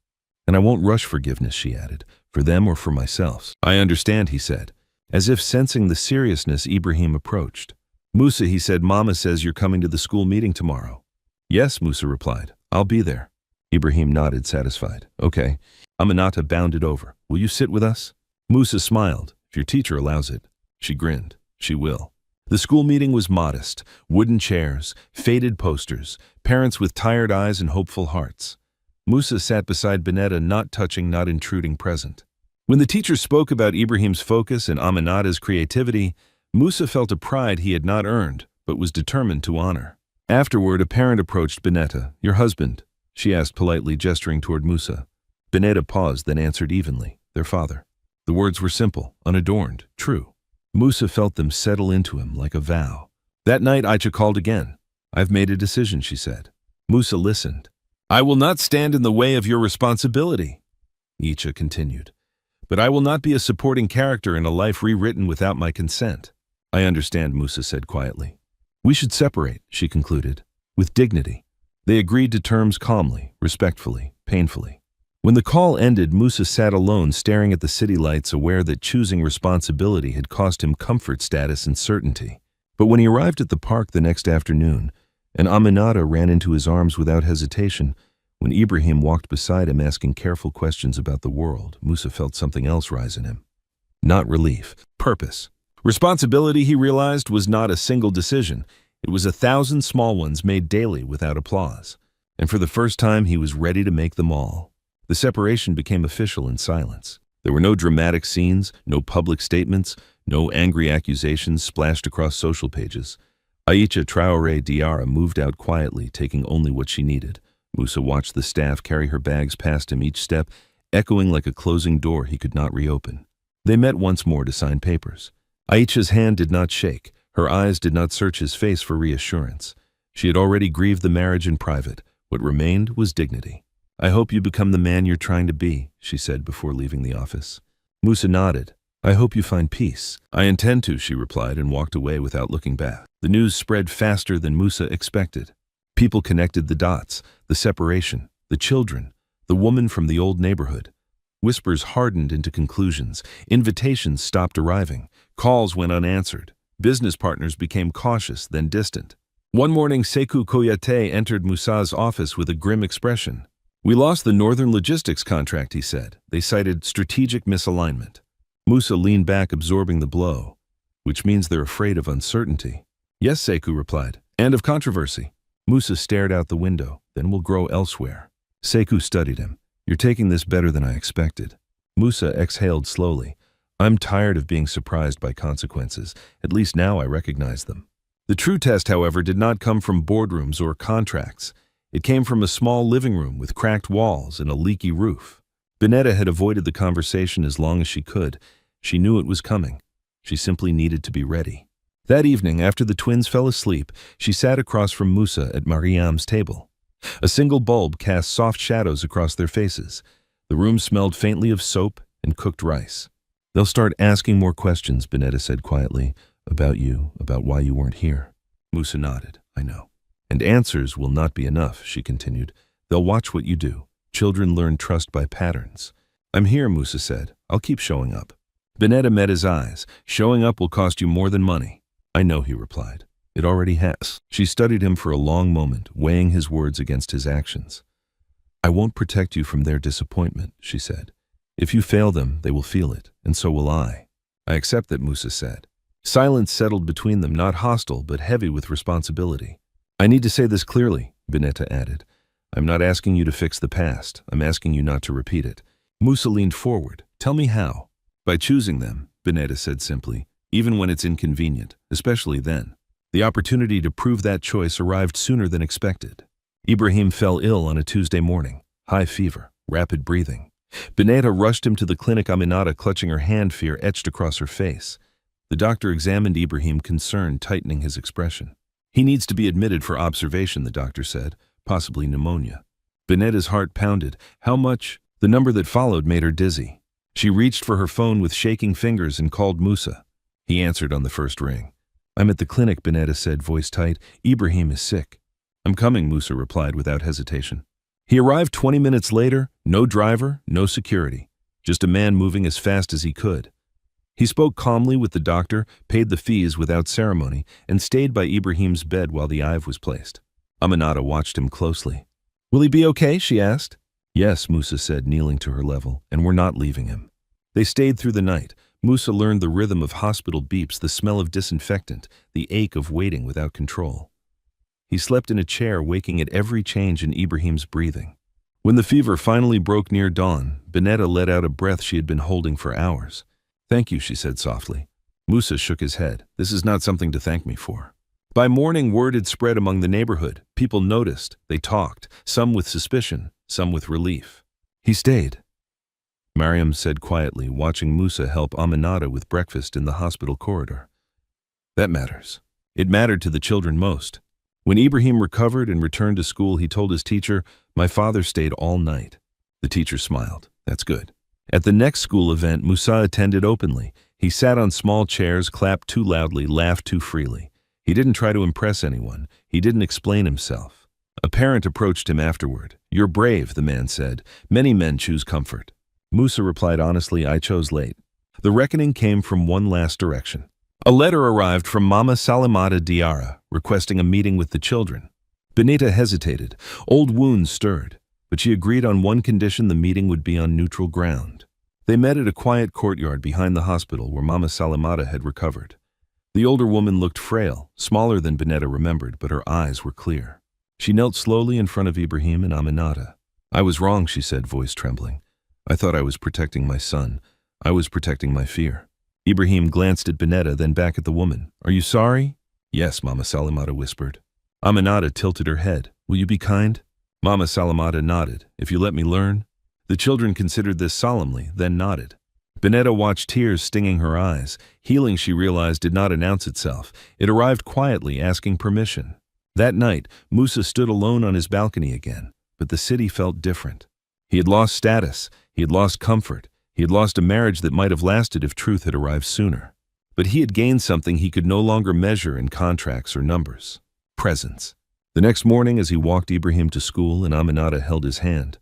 "And I won't rush forgiveness," she added, "for them or for myself." "I understand," he said. As if sensing the seriousness, Ibrahim approached. "Musa," he said, "Mama says you're coming to the school meeting tomorrow." "Yes," Musa replied. "I'll be there." Ibrahim nodded, satisfied. "Okay." Aminata bounded over. "Will you sit with us?" Musa smiled. "If your teacher allows it." She grinned. "She will." The school meeting was modest. Wooden chairs, faded posters, parents with tired eyes and hopeful hearts. Musa sat beside Binetta, not touching, not intruding, present. When the teacher spoke about Ibrahim's focus and Aminata's creativity, Musa felt a pride he had not earned, but was determined to honor. Afterward, a parent approached Binetta. "Your husband?" she asked politely, gesturing toward Musa. Binetta paused, then answered evenly. "Their father." The words were simple, unadorned, true. Musa felt them settle into him like a vow. That night, Aisha called again. "I've made a decision," she said. Musa listened. "I will not stand in the way of your responsibility," Aisha continued. But I will not be a supporting character in a life rewritten without my consent. I understand, Musa said quietly. We should separate, she concluded, with dignity. They agreed to terms calmly, respectfully, painfully. When the call ended, Musa sat alone staring at the city lights, aware that choosing responsibility had cost him comfort, status, and certainty. But when he arrived at the park the next afternoon, and Aminata ran into his arms without hesitation, when Ibrahim walked beside him asking careful questions about the world, Musa felt something else rise in him. Not relief, purpose. Responsibility, he realized, was not a single decision. It was 1,000 small ones made daily without applause. And for the first time, he was ready to make them all. The separation became official in silence. There were no dramatic scenes, no public statements, no angry accusations splashed across social pages. Aïcha Traoré Diarra moved out quietly, taking only what she needed. Musa watched the staff carry her bags past him, each step echoing like a closing door he could not reopen. They met once more to sign papers. Aïcha's hand did not shake. Her eyes did not search his face for reassurance. She had already grieved the marriage in private. What remained was dignity. I hope you become the man you're trying to be, she said before leaving the office. Musa nodded. I hope you find peace. I intend to, she replied, and walked away without looking back. The news spread faster than Musa expected. People connected the dots, the separation, the children, the woman from the old neighborhood. Whispers hardened into conclusions. Invitations stopped arriving. Calls went unanswered. Business partners became cautious, then distant. One morning, Sekou Koyate entered Musa's office with a grim expression. We lost the Northern Logistics contract, he said. They cited strategic misalignment. Musa leaned back, absorbing the blow. Which means they're afraid of uncertainty. Yes, Sekou replied, and of controversy. Musa stared out the window. Then we'll grow elsewhere. Sekou studied him. You're taking this better than I expected. Musa exhaled slowly. I'm tired of being surprised by consequences. At least now I recognize them. The true test, however, did not come from boardrooms or contracts. It came from a small living room with cracked walls and a leaky roof. Binetta had avoided the conversation as long as she could. She knew it was coming. She simply needed to be ready. That evening, after the twins fell asleep, she sat across from Musa at Mariam's table. A single bulb cast soft shadows across their faces. The room smelled faintly of soap and cooked rice. They'll start asking more questions, Binetta said quietly, about you, about why you weren't here. Musa nodded. I know. And answers will not be enough, she continued. They'll watch what you do. Children learn trust by patterns. I'm here, Musa said. I'll keep showing up. Binetta met his eyes. Showing up will cost you more than money. I know, he replied. It already has. She studied him for a long moment, weighing his words against his actions. I won't protect you from their disappointment, she said. If you fail them, they will feel it, and so will I. I accept that, Musa said. Silence settled between them, not hostile, but heavy with responsibility. I need to say this clearly, Binetta added. I'm not asking you to fix the past. I'm asking you not to repeat it. Musa leaned forward. Tell me how. By choosing them, Binetta said simply, even when it's inconvenient, especially then. The opportunity to prove that choice arrived sooner than expected. Ibrahim fell ill on a Tuesday morning. High fever, rapid breathing. Binetta rushed him to the clinic, Aminata clutching her hand, fear etched across her face. The doctor examined Ibrahim, concern tightening his expression. He needs to be admitted for observation, the doctor said, possibly pneumonia. Binetta's heart pounded. How much? The number that followed made her dizzy. She reached for her phone with shaking fingers and called Musa. He answered on the first ring. I'm at the clinic, Binetta said, voice tight. Ibrahim is sick. I'm coming, Musa replied without hesitation. He arrived 20 minutes later, no driver, no security, just a man moving as fast as he could. He spoke calmly with the doctor, paid the fees without ceremony, and stayed by Ibrahim's bed while the IV was placed. Aminata watched him closely. Will he be okay? She asked. Yes, Musa said, kneeling to her level, and we're not leaving him. They stayed through the night. Musa learned the rhythm of hospital beeps, the smell of disinfectant, the ache of waiting without control. He slept in a chair, waking at every change in Ibrahim's breathing. When the fever finally broke near dawn, Binetta let out a breath she had been holding for hours. Thank you, she said softly. Musa shook his head. This is not something to thank me for. By morning, word had spread among the neighborhood. People noticed. They talked, some with suspicion, some with relief. He stayed. Mariam said quietly, watching Musa help Aminata with breakfast in the hospital corridor. That matters. It mattered to the children most. When Ibrahim recovered and returned to school, he told his teacher, my father stayed all night. The teacher smiled. That's good. At the next school event, Musa attended openly. He sat on small chairs, clapped too loudly, laughed too freely. He didn't try to impress anyone. He didn't explain himself. A parent approached him afterward. "You're brave," the man said. "Many men choose comfort." Musa replied honestly, "I chose late." The reckoning came from one last direction. A letter arrived from Mama Salimata Diarra, requesting a meeting with the children. Benita hesitated. Old wounds stirred, but she agreed on one condition: the meeting would be on neutral ground. They met at a quiet courtyard behind the hospital where Mama Salimata had recovered. The older woman looked frail, smaller than Benita remembered, but her eyes were clear. She knelt slowly in front of Ibrahim and Aminata. "I was wrong," she said, voice trembling. "I thought I was protecting my son. I was protecting my fear." Ibrahim glanced at Benita, then back at the woman. "Are you sorry?" "Yes," Mama Salimata whispered. Aminata tilted her head. "Will you be kind?" Mama Salimata nodded. "If you let me learn." The children considered this solemnly, then nodded. Benita watched tears stinging her eyes. Healing, she realized, did not announce itself. It arrived quietly, asking permission. That night, Musa stood alone on his balcony again, but the city felt different. He had lost status, he had lost comfort, he had lost a marriage that might have lasted if truth had arrived sooner. But he had gained something he could no longer measure in contracts or numbers: presence. The next morning, as he walked Ibrahim to school and Aminata held his hand,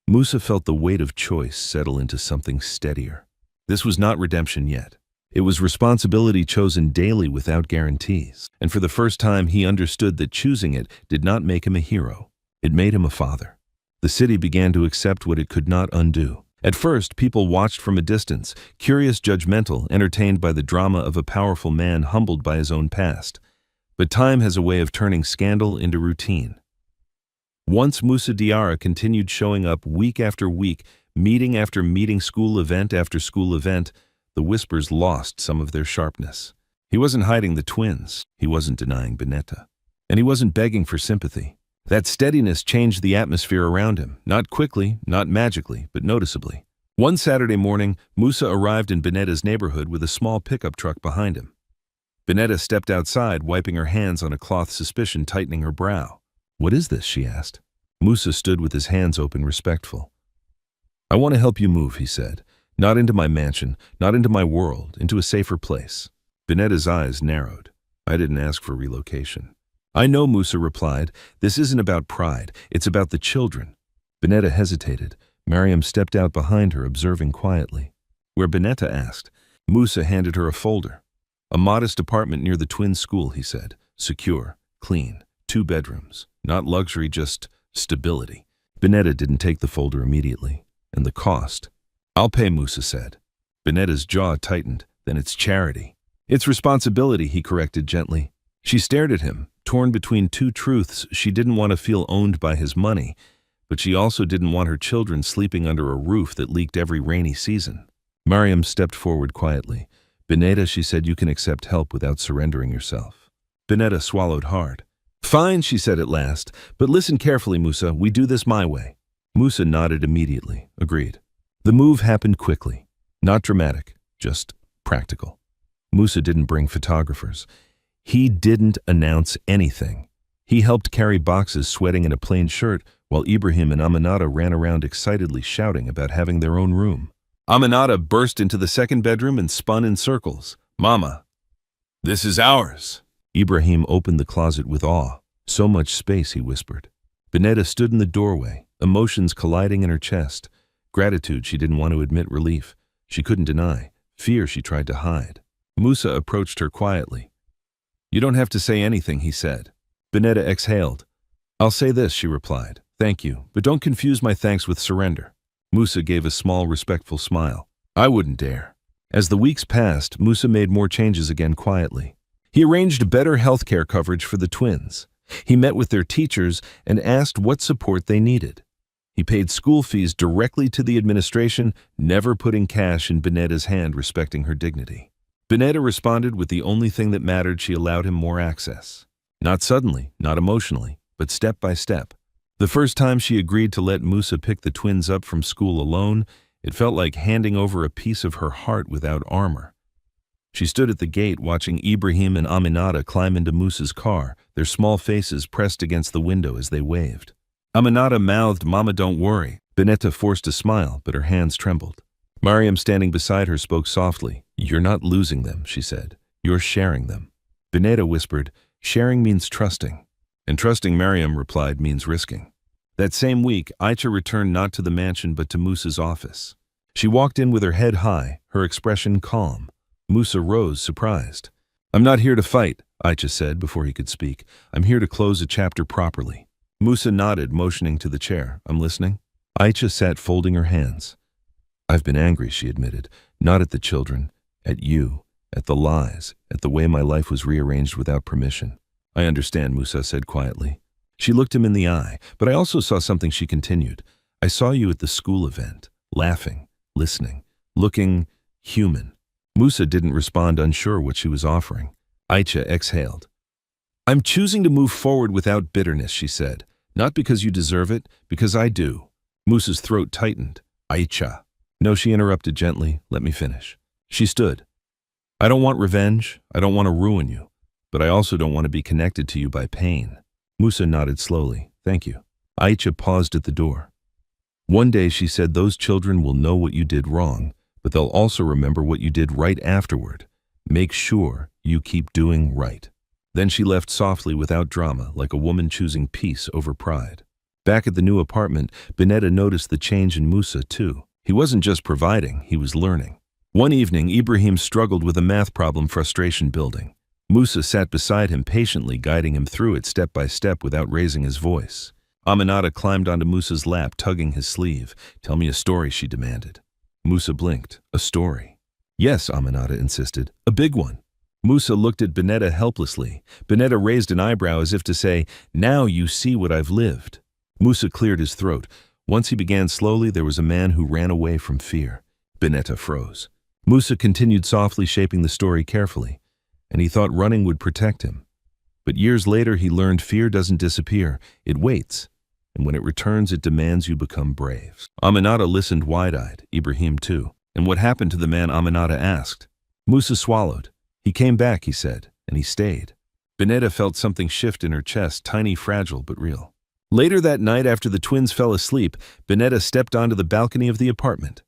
Musa felt the weight of choice settle into something steadier. This was not redemption yet. It was responsibility chosen daily without guarantees. And for the first time, he understood that choosing it did not make him a hero. It made him a father. The city began to accept what it could not undo. At first, people watched from a distance, curious, judgmental, entertained by the drama of a powerful man humbled by his own past. But time has a way of turning scandal into routine. Once Musa Diarra continued showing up week after week, meeting after meeting, school event after school event, the whispers lost some of their sharpness. He wasn't hiding the twins. He wasn't denying Benita. And he wasn't begging for sympathy. That steadiness changed the atmosphere around him, not quickly, not magically, but noticeably. One Saturday morning, Musa arrived in Benita's neighborhood with a small pickup truck behind him. Benita stepped outside, wiping her hands on a cloth, suspicion tightening her brow. "What is this?" she asked. Musa stood with his hands open, respectful. "I want to help you move," he said. "Not into my mansion, not into my world, into a safer place." Benita's eyes narrowed. "I didn't ask for relocation." "I know," Musa replied. "This isn't about pride. It's about the children." Benita hesitated. Mariam stepped out behind her, observing quietly. Where Benita asked, Musa handed her a folder. "A modest apartment near the twins' school," he said. "Secure, clean, 2 bedrooms. Not luxury, just stability." Benita didn't take the folder immediately. "And the cost?" "I'll pay," Musa said. Benita's jaw tightened. "Then it's charity." "It's responsibility," he corrected gently. She stared at him, torn between two truths. She didn't want to feel owned by his money, but she also didn't want her children sleeping under a roof that leaked every rainy season. Mariam stepped forward quietly. "Benita," she said, "you can accept help without surrendering yourself." Benita swallowed hard. "Fine," she said at last, "but listen carefully, Musa. We do this my way." Musa nodded immediately, agreed. The move happened quickly. Not dramatic, just practical. Musa didn't bring photographers. He didn't announce anything. He helped carry boxes, sweating in a plain shirt, while Ibrahim and Aminata ran around excitedly shouting about having their own room. Aminata burst into the second bedroom and spun in circles. "Mama, this is ours." Ibrahim opened the closet with awe. "So much space," he whispered. Benita stood in the doorway, emotions colliding in her chest. Gratitude she didn't want to admit, relief she couldn't deny, fear she tried to hide. Musa approached her quietly. "You don't have to say anything," he said. Benita exhaled. "I'll say this," she replied. "Thank you, but don't confuse my thanks with surrender." Musa gave a small, respectful smile. "I wouldn't dare." As the weeks passed, Musa made more changes again quietly. He arranged better healthcare coverage for the twins. He met with their teachers and asked what support they needed. He paid school fees directly to the administration, never putting cash in Benita's hand, respecting her dignity. Benita responded with the only thing that mattered: she allowed him more access. Not suddenly, not emotionally, but step by step. The first time she agreed to let Musa pick the twins up from school alone, it felt like handing over a piece of her heart without armor. She stood at the gate watching Ibrahim and Aminata climb into Musa's car, their small faces pressed against the window as they waved. Aminata mouthed, "Mama, don't worry." Benita forced a smile, but her hands trembled. Mariam, standing beside her, spoke softly. "You're not losing them," she said. "You're sharing them." Bineta whispered, "Sharing means trusting." And trusting, Mariam replied, means risking. That same week, Aicha returned not to the mansion but to Musa's office. She walked in with her head high, her expression calm. Musa rose, surprised. "I'm not here to fight," Aicha said before he could speak. "I'm here to close a chapter properly." Musa nodded, motioning to the chair. "I'm listening." Aicha sat folding her hands. "I've been angry," she admitted, "not at the children, at you, at the lies, at the way my life was rearranged without permission." "I understand," Musa said quietly. She looked him in the eye, but I also saw something. She continued. "I saw you at the school event, laughing, listening, looking human." Musa didn't respond, unsure what she was offering. Aicha exhaled. "I'm choosing to move forward without bitterness," she said. "Not because you deserve it, because I do." Musa's throat tightened. "Aicha." "No," she interrupted gently. "Let me finish." She stood. "I don't want revenge. I don't want to ruin you. But I also don't want to be connected to you by pain." Musa nodded slowly. "Thank you." Aicha paused at the door. "One day," she said, "those children will know what you did wrong, but they'll also remember what you did right afterward. Make sure you keep doing right." Then she left softly without drama, like a woman choosing peace over pride. Back at the new apartment, Bineta noticed the change in Musa too. He wasn't just providing, he was learning. One evening, Ibrahim struggled with a math problem, frustration building. Musa sat beside him, patiently guiding him through it step by step without raising his voice. Aminata climbed onto Musa's lap, tugging his sleeve. "Tell me a story," she demanded. Musa blinked. "A story?" "Yes," Aminata insisted. "A big one." Musa looked at Bineta helplessly. Bineta raised an eyebrow as if to say, "Now you see what I've lived." Musa cleared his throat. Once he began slowly, there was a man who ran away from fear. Bineta froze. Musa continued softly, shaping the story carefully. And he thought running would protect him. But years later, he learned fear doesn't disappear. It waits. And when it returns, it demands you become brave. Aminata listened wide-eyed, Ibrahim too. "And what happened to the man?" Aminata asked. Musa swallowed. "He came back," he said, "and he stayed." Bineta felt something shift in her chest, tiny, fragile, but real. Later that night, after the twins fell asleep, Bineta stepped onto the balcony of the apartment.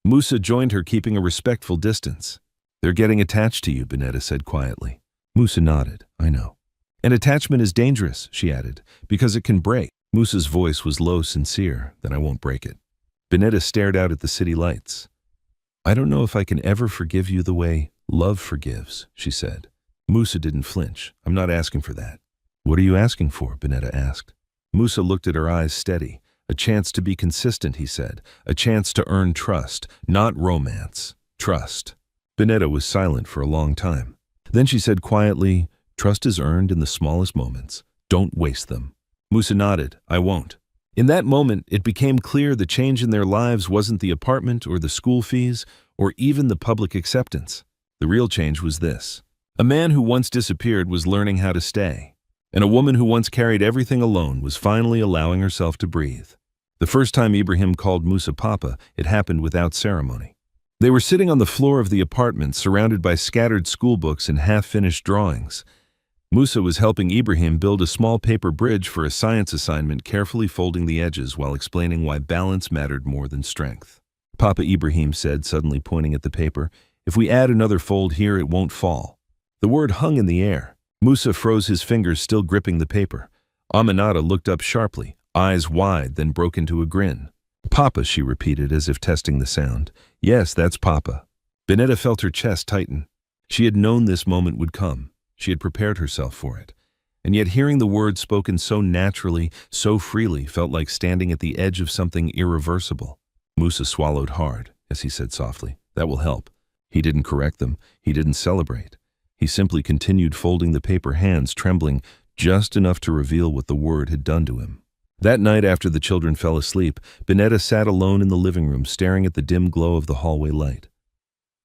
Musa joined her, keeping a respectful distance. "They're getting attached to you," Bineta said quietly. Musa nodded. "I know." "And attachment is dangerous," she added, "because it can break." Musa's voice was low, sincere. "Then I won't break it." Bineta stared out at the city lights. "I don't know if I can ever forgive you the way love forgives," she said. Musa didn't flinch. "I'm not asking for that." "What are you asking for?" Bineta asked. Musa looked at her eyes steady. "A chance to be consistent," he said. "A chance to earn trust, not romance. Trust." Bineta was silent for a long time. Then she said quietly, "Trust is earned in the smallest moments. Don't waste them." Musa nodded. "I won't." In that moment, it became clear the change in their lives wasn't the apartment or the school fees or even the public acceptance. The real change was this. A man who once disappeared was learning how to stay. And a woman who once carried everything alone was finally allowing herself to breathe. The first time Ibrahim called Musa Papa, it happened without ceremony. They were sitting on the floor of the apartment, surrounded by scattered schoolbooks and half-finished drawings. Musa was helping Ibrahim build a small paper bridge for a science assignment, carefully folding the edges while explaining why balance mattered more than strength. "Papa," Ibrahim said, suddenly pointing at the paper, "if we add another fold here, it won't fall." The word hung in the air. Musa froze, his fingers still gripping the paper. Aminata looked up sharply, eyes wide, then broke into a grin. "Papa," she repeated as if testing the sound. "Yes, that's Papa." Bineta felt her chest tighten. She had known this moment would come. She had prepared herself for it. And yet hearing the words spoken so naturally, so freely, felt like standing at the edge of something irreversible. Musa swallowed hard as he said softly, "That will help." He didn't correct them. He didn't celebrate. He simply continued folding the paper, hands trembling just enough to reveal what the word had done to him. That night, after the children fell asleep, Bineta sat alone in the living room, staring at the dim glow of the hallway light.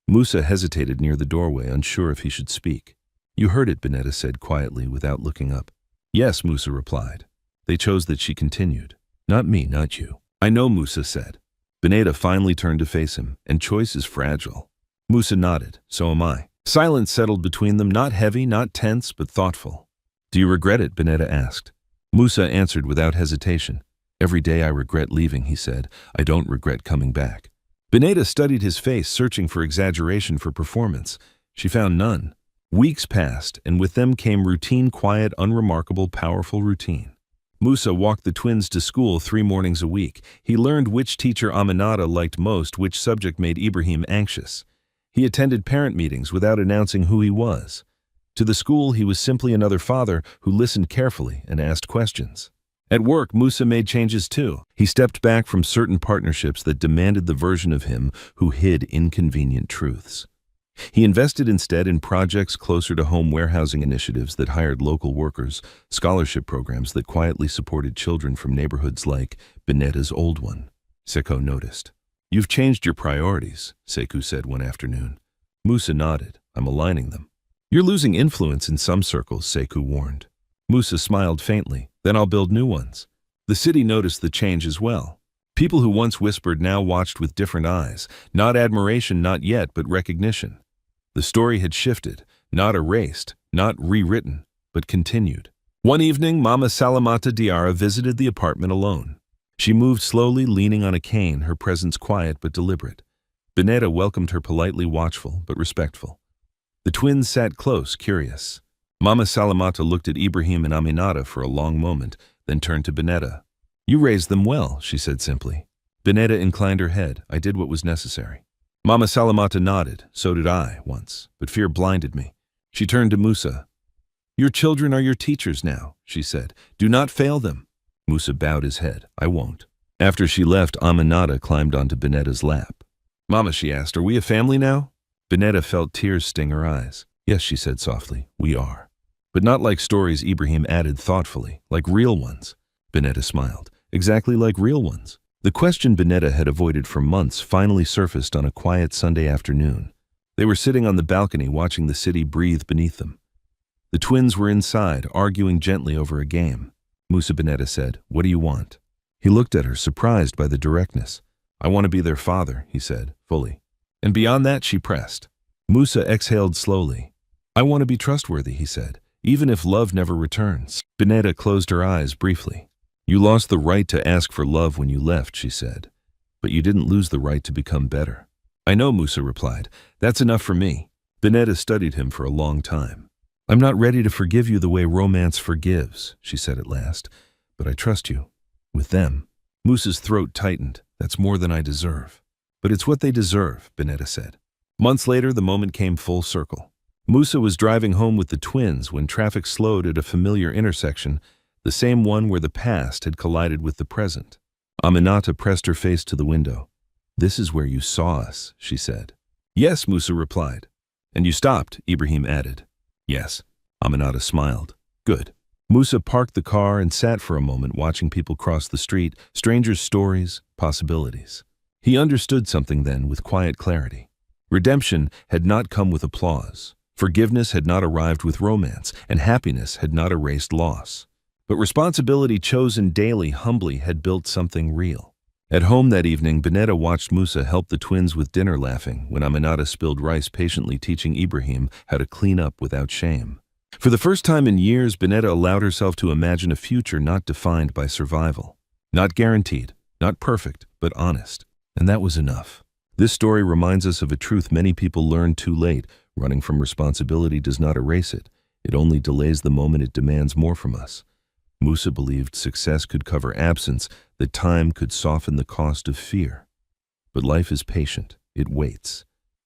Musa hesitated near the doorway, unsure if he should speak. "You heard it," Bineta said quietly, without looking up. "Yes," Musa replied. They chose that she continued. "Not me, not you." "I know," Musa said. Bineta finally turned to face him, "And choice is fragile." Musa nodded. "So am I." Silence settled between them, not heavy, not tense, but thoughtful. "Do you regret it?" Bineta asked. Musa answered without hesitation. "Every day I regret leaving," he said. "I don't regret coming back." Bineta studied his face, searching for exaggeration for performance. She found none. Weeks passed, and with them came routine, quiet, unremarkable, powerful routine. Musa walked the twins to school 3 mornings a week. He learned which teacher Aminata liked most, which subject made Ibrahim anxious. He attended parent meetings without announcing who he was. To the school, he was simply another father who listened carefully and asked questions. At work, Musa made changes too. He stepped back from certain partnerships that demanded the version of him who hid inconvenient truths. He invested instead in projects closer to home, warehousing initiatives that hired local workers, scholarship programs that quietly supported children from neighborhoods like Bineta's old one. Sekou noticed. "You've changed your priorities," Sekou said one afternoon. Musa nodded. "I'm aligning them." "You're losing influence in some circles," Sekou warned. Musa smiled faintly. "Then I'll build new ones." The city noticed the change as well. People who once whispered now watched with different eyes. Not admiration, not yet, but recognition. The story had shifted, not erased, not rewritten, but continued. One evening, Mama Salamata Diarra visited the apartment alone. She moved slowly, leaning on a cane, her presence quiet but deliberate. Bineta welcomed her politely, watchful but respectful. The twins sat close, curious. Mama Salamata looked at Ibrahim and Aminata for a long moment, then turned to Bineta. "You raised them well," she said simply. Bineta inclined her head. "I did what was necessary." Mama Salamata nodded. "So did I, once, but fear blinded me." She turned to Musa. "Your children are your teachers now," she said. "Do not fail them." Musa bowed his head. "I won't." After she left, Aminata climbed onto Bineta's lap. "Mama," she asked, "are we a family now?" Bineta felt tears sting her eyes. "Yes," she said softly, "we are." "But not like stories," Ibrahim added thoughtfully, "like real ones." Bineta smiled. "Exactly like real ones." The question Bineta had avoided for months finally surfaced on a quiet Sunday afternoon. They were sitting on the balcony watching the city breathe beneath them. The twins were inside, arguing gently over a game. Musa Bineta said, "What do you want?" He looked at her, surprised by the directness. "I want to be their father," he said, fully. "And beyond that," she pressed. Musa exhaled slowly. "I want to be trustworthy," he said, "even if love never returns." Bineta closed her eyes briefly. "You lost the right to ask for love when you left," she said. "But you didn't lose the right to become better." "I know," Musa replied. "That's enough for me." Bineta studied him for a long time. "I'm not ready to forgive you the way romance forgives," she said at last. "But I trust you. With them." Musa's throat tightened. "That's more than I deserve." "But it's what they deserve," Bineta said. Months later, the moment came full circle. Musa was driving home with the twins when traffic slowed at a familiar intersection, the same one where the past had collided with the present. Aminata pressed her face to the window. "This is where you saw us," she said. "Yes," Musa replied. "And you stopped," Ibrahim added. "Yes." Aminata smiled. "Good." Musa parked the car and sat for a moment watching people cross the street, strangers' stories, possibilities. He understood something then with quiet clarity. Redemption had not come with applause. Forgiveness had not arrived with romance, and happiness had not erased loss. But responsibility chosen daily, humbly, had built something real. At home that evening, Bineta watched Musa help the twins with dinner, laughing when Aminata spilled rice, patiently teaching Ibrahim how to clean up without shame. For the first time in years, Bineta allowed herself to imagine a future not defined by survival. Not guaranteed, not perfect, but honest. And that was enough. This story reminds us of a truth many people learn too late. Running from responsibility does not erase it. It only delays the moment it demands more from us. Musa believed success could cover absence, that time could soften the cost of fear. But life is patient, it waits.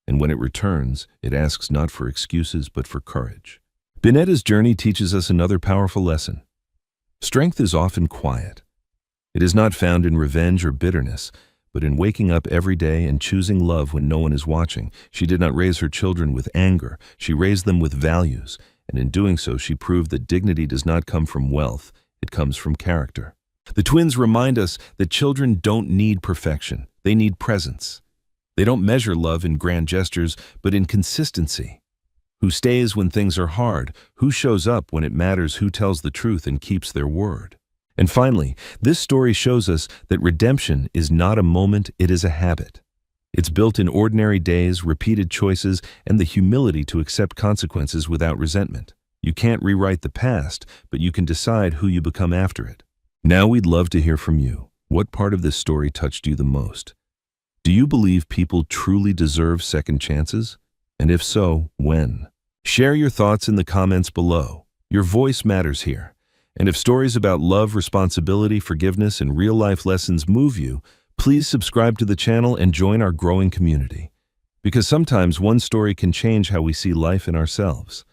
And when it returns, it asks not for excuses but for courage. Bineta's journey teaches us another powerful lesson. Strength is often quiet. It is not found in revenge or bitterness, but in waking up every day and choosing love when no one is watching. She did not raise her children with anger, she raised them with values, and in doing so she proved that dignity does not come from wealth, it comes from character. The twins remind us that children don't need perfection, they need presence. They don't measure love in grand gestures, but in consistency. Who stays when things are hard, who shows up when it matters, who tells the truth and keeps their word. And finally, this story shows us that redemption is not a moment, it is a habit. It's built in ordinary days, repeated choices, and the humility to accept consequences without resentment. You can't rewrite the past, but you can decide who you become after it. Now we'd love to hear from you. What part of this story touched you the most? Do you believe people truly deserve second chances? And if so, when? Share your thoughts in the comments below. Your voice matters here. And if stories about love, responsibility, forgiveness, and real-life lessons move you, please subscribe to the channel and join our growing community. Because sometimes one story can change how we see life and ourselves.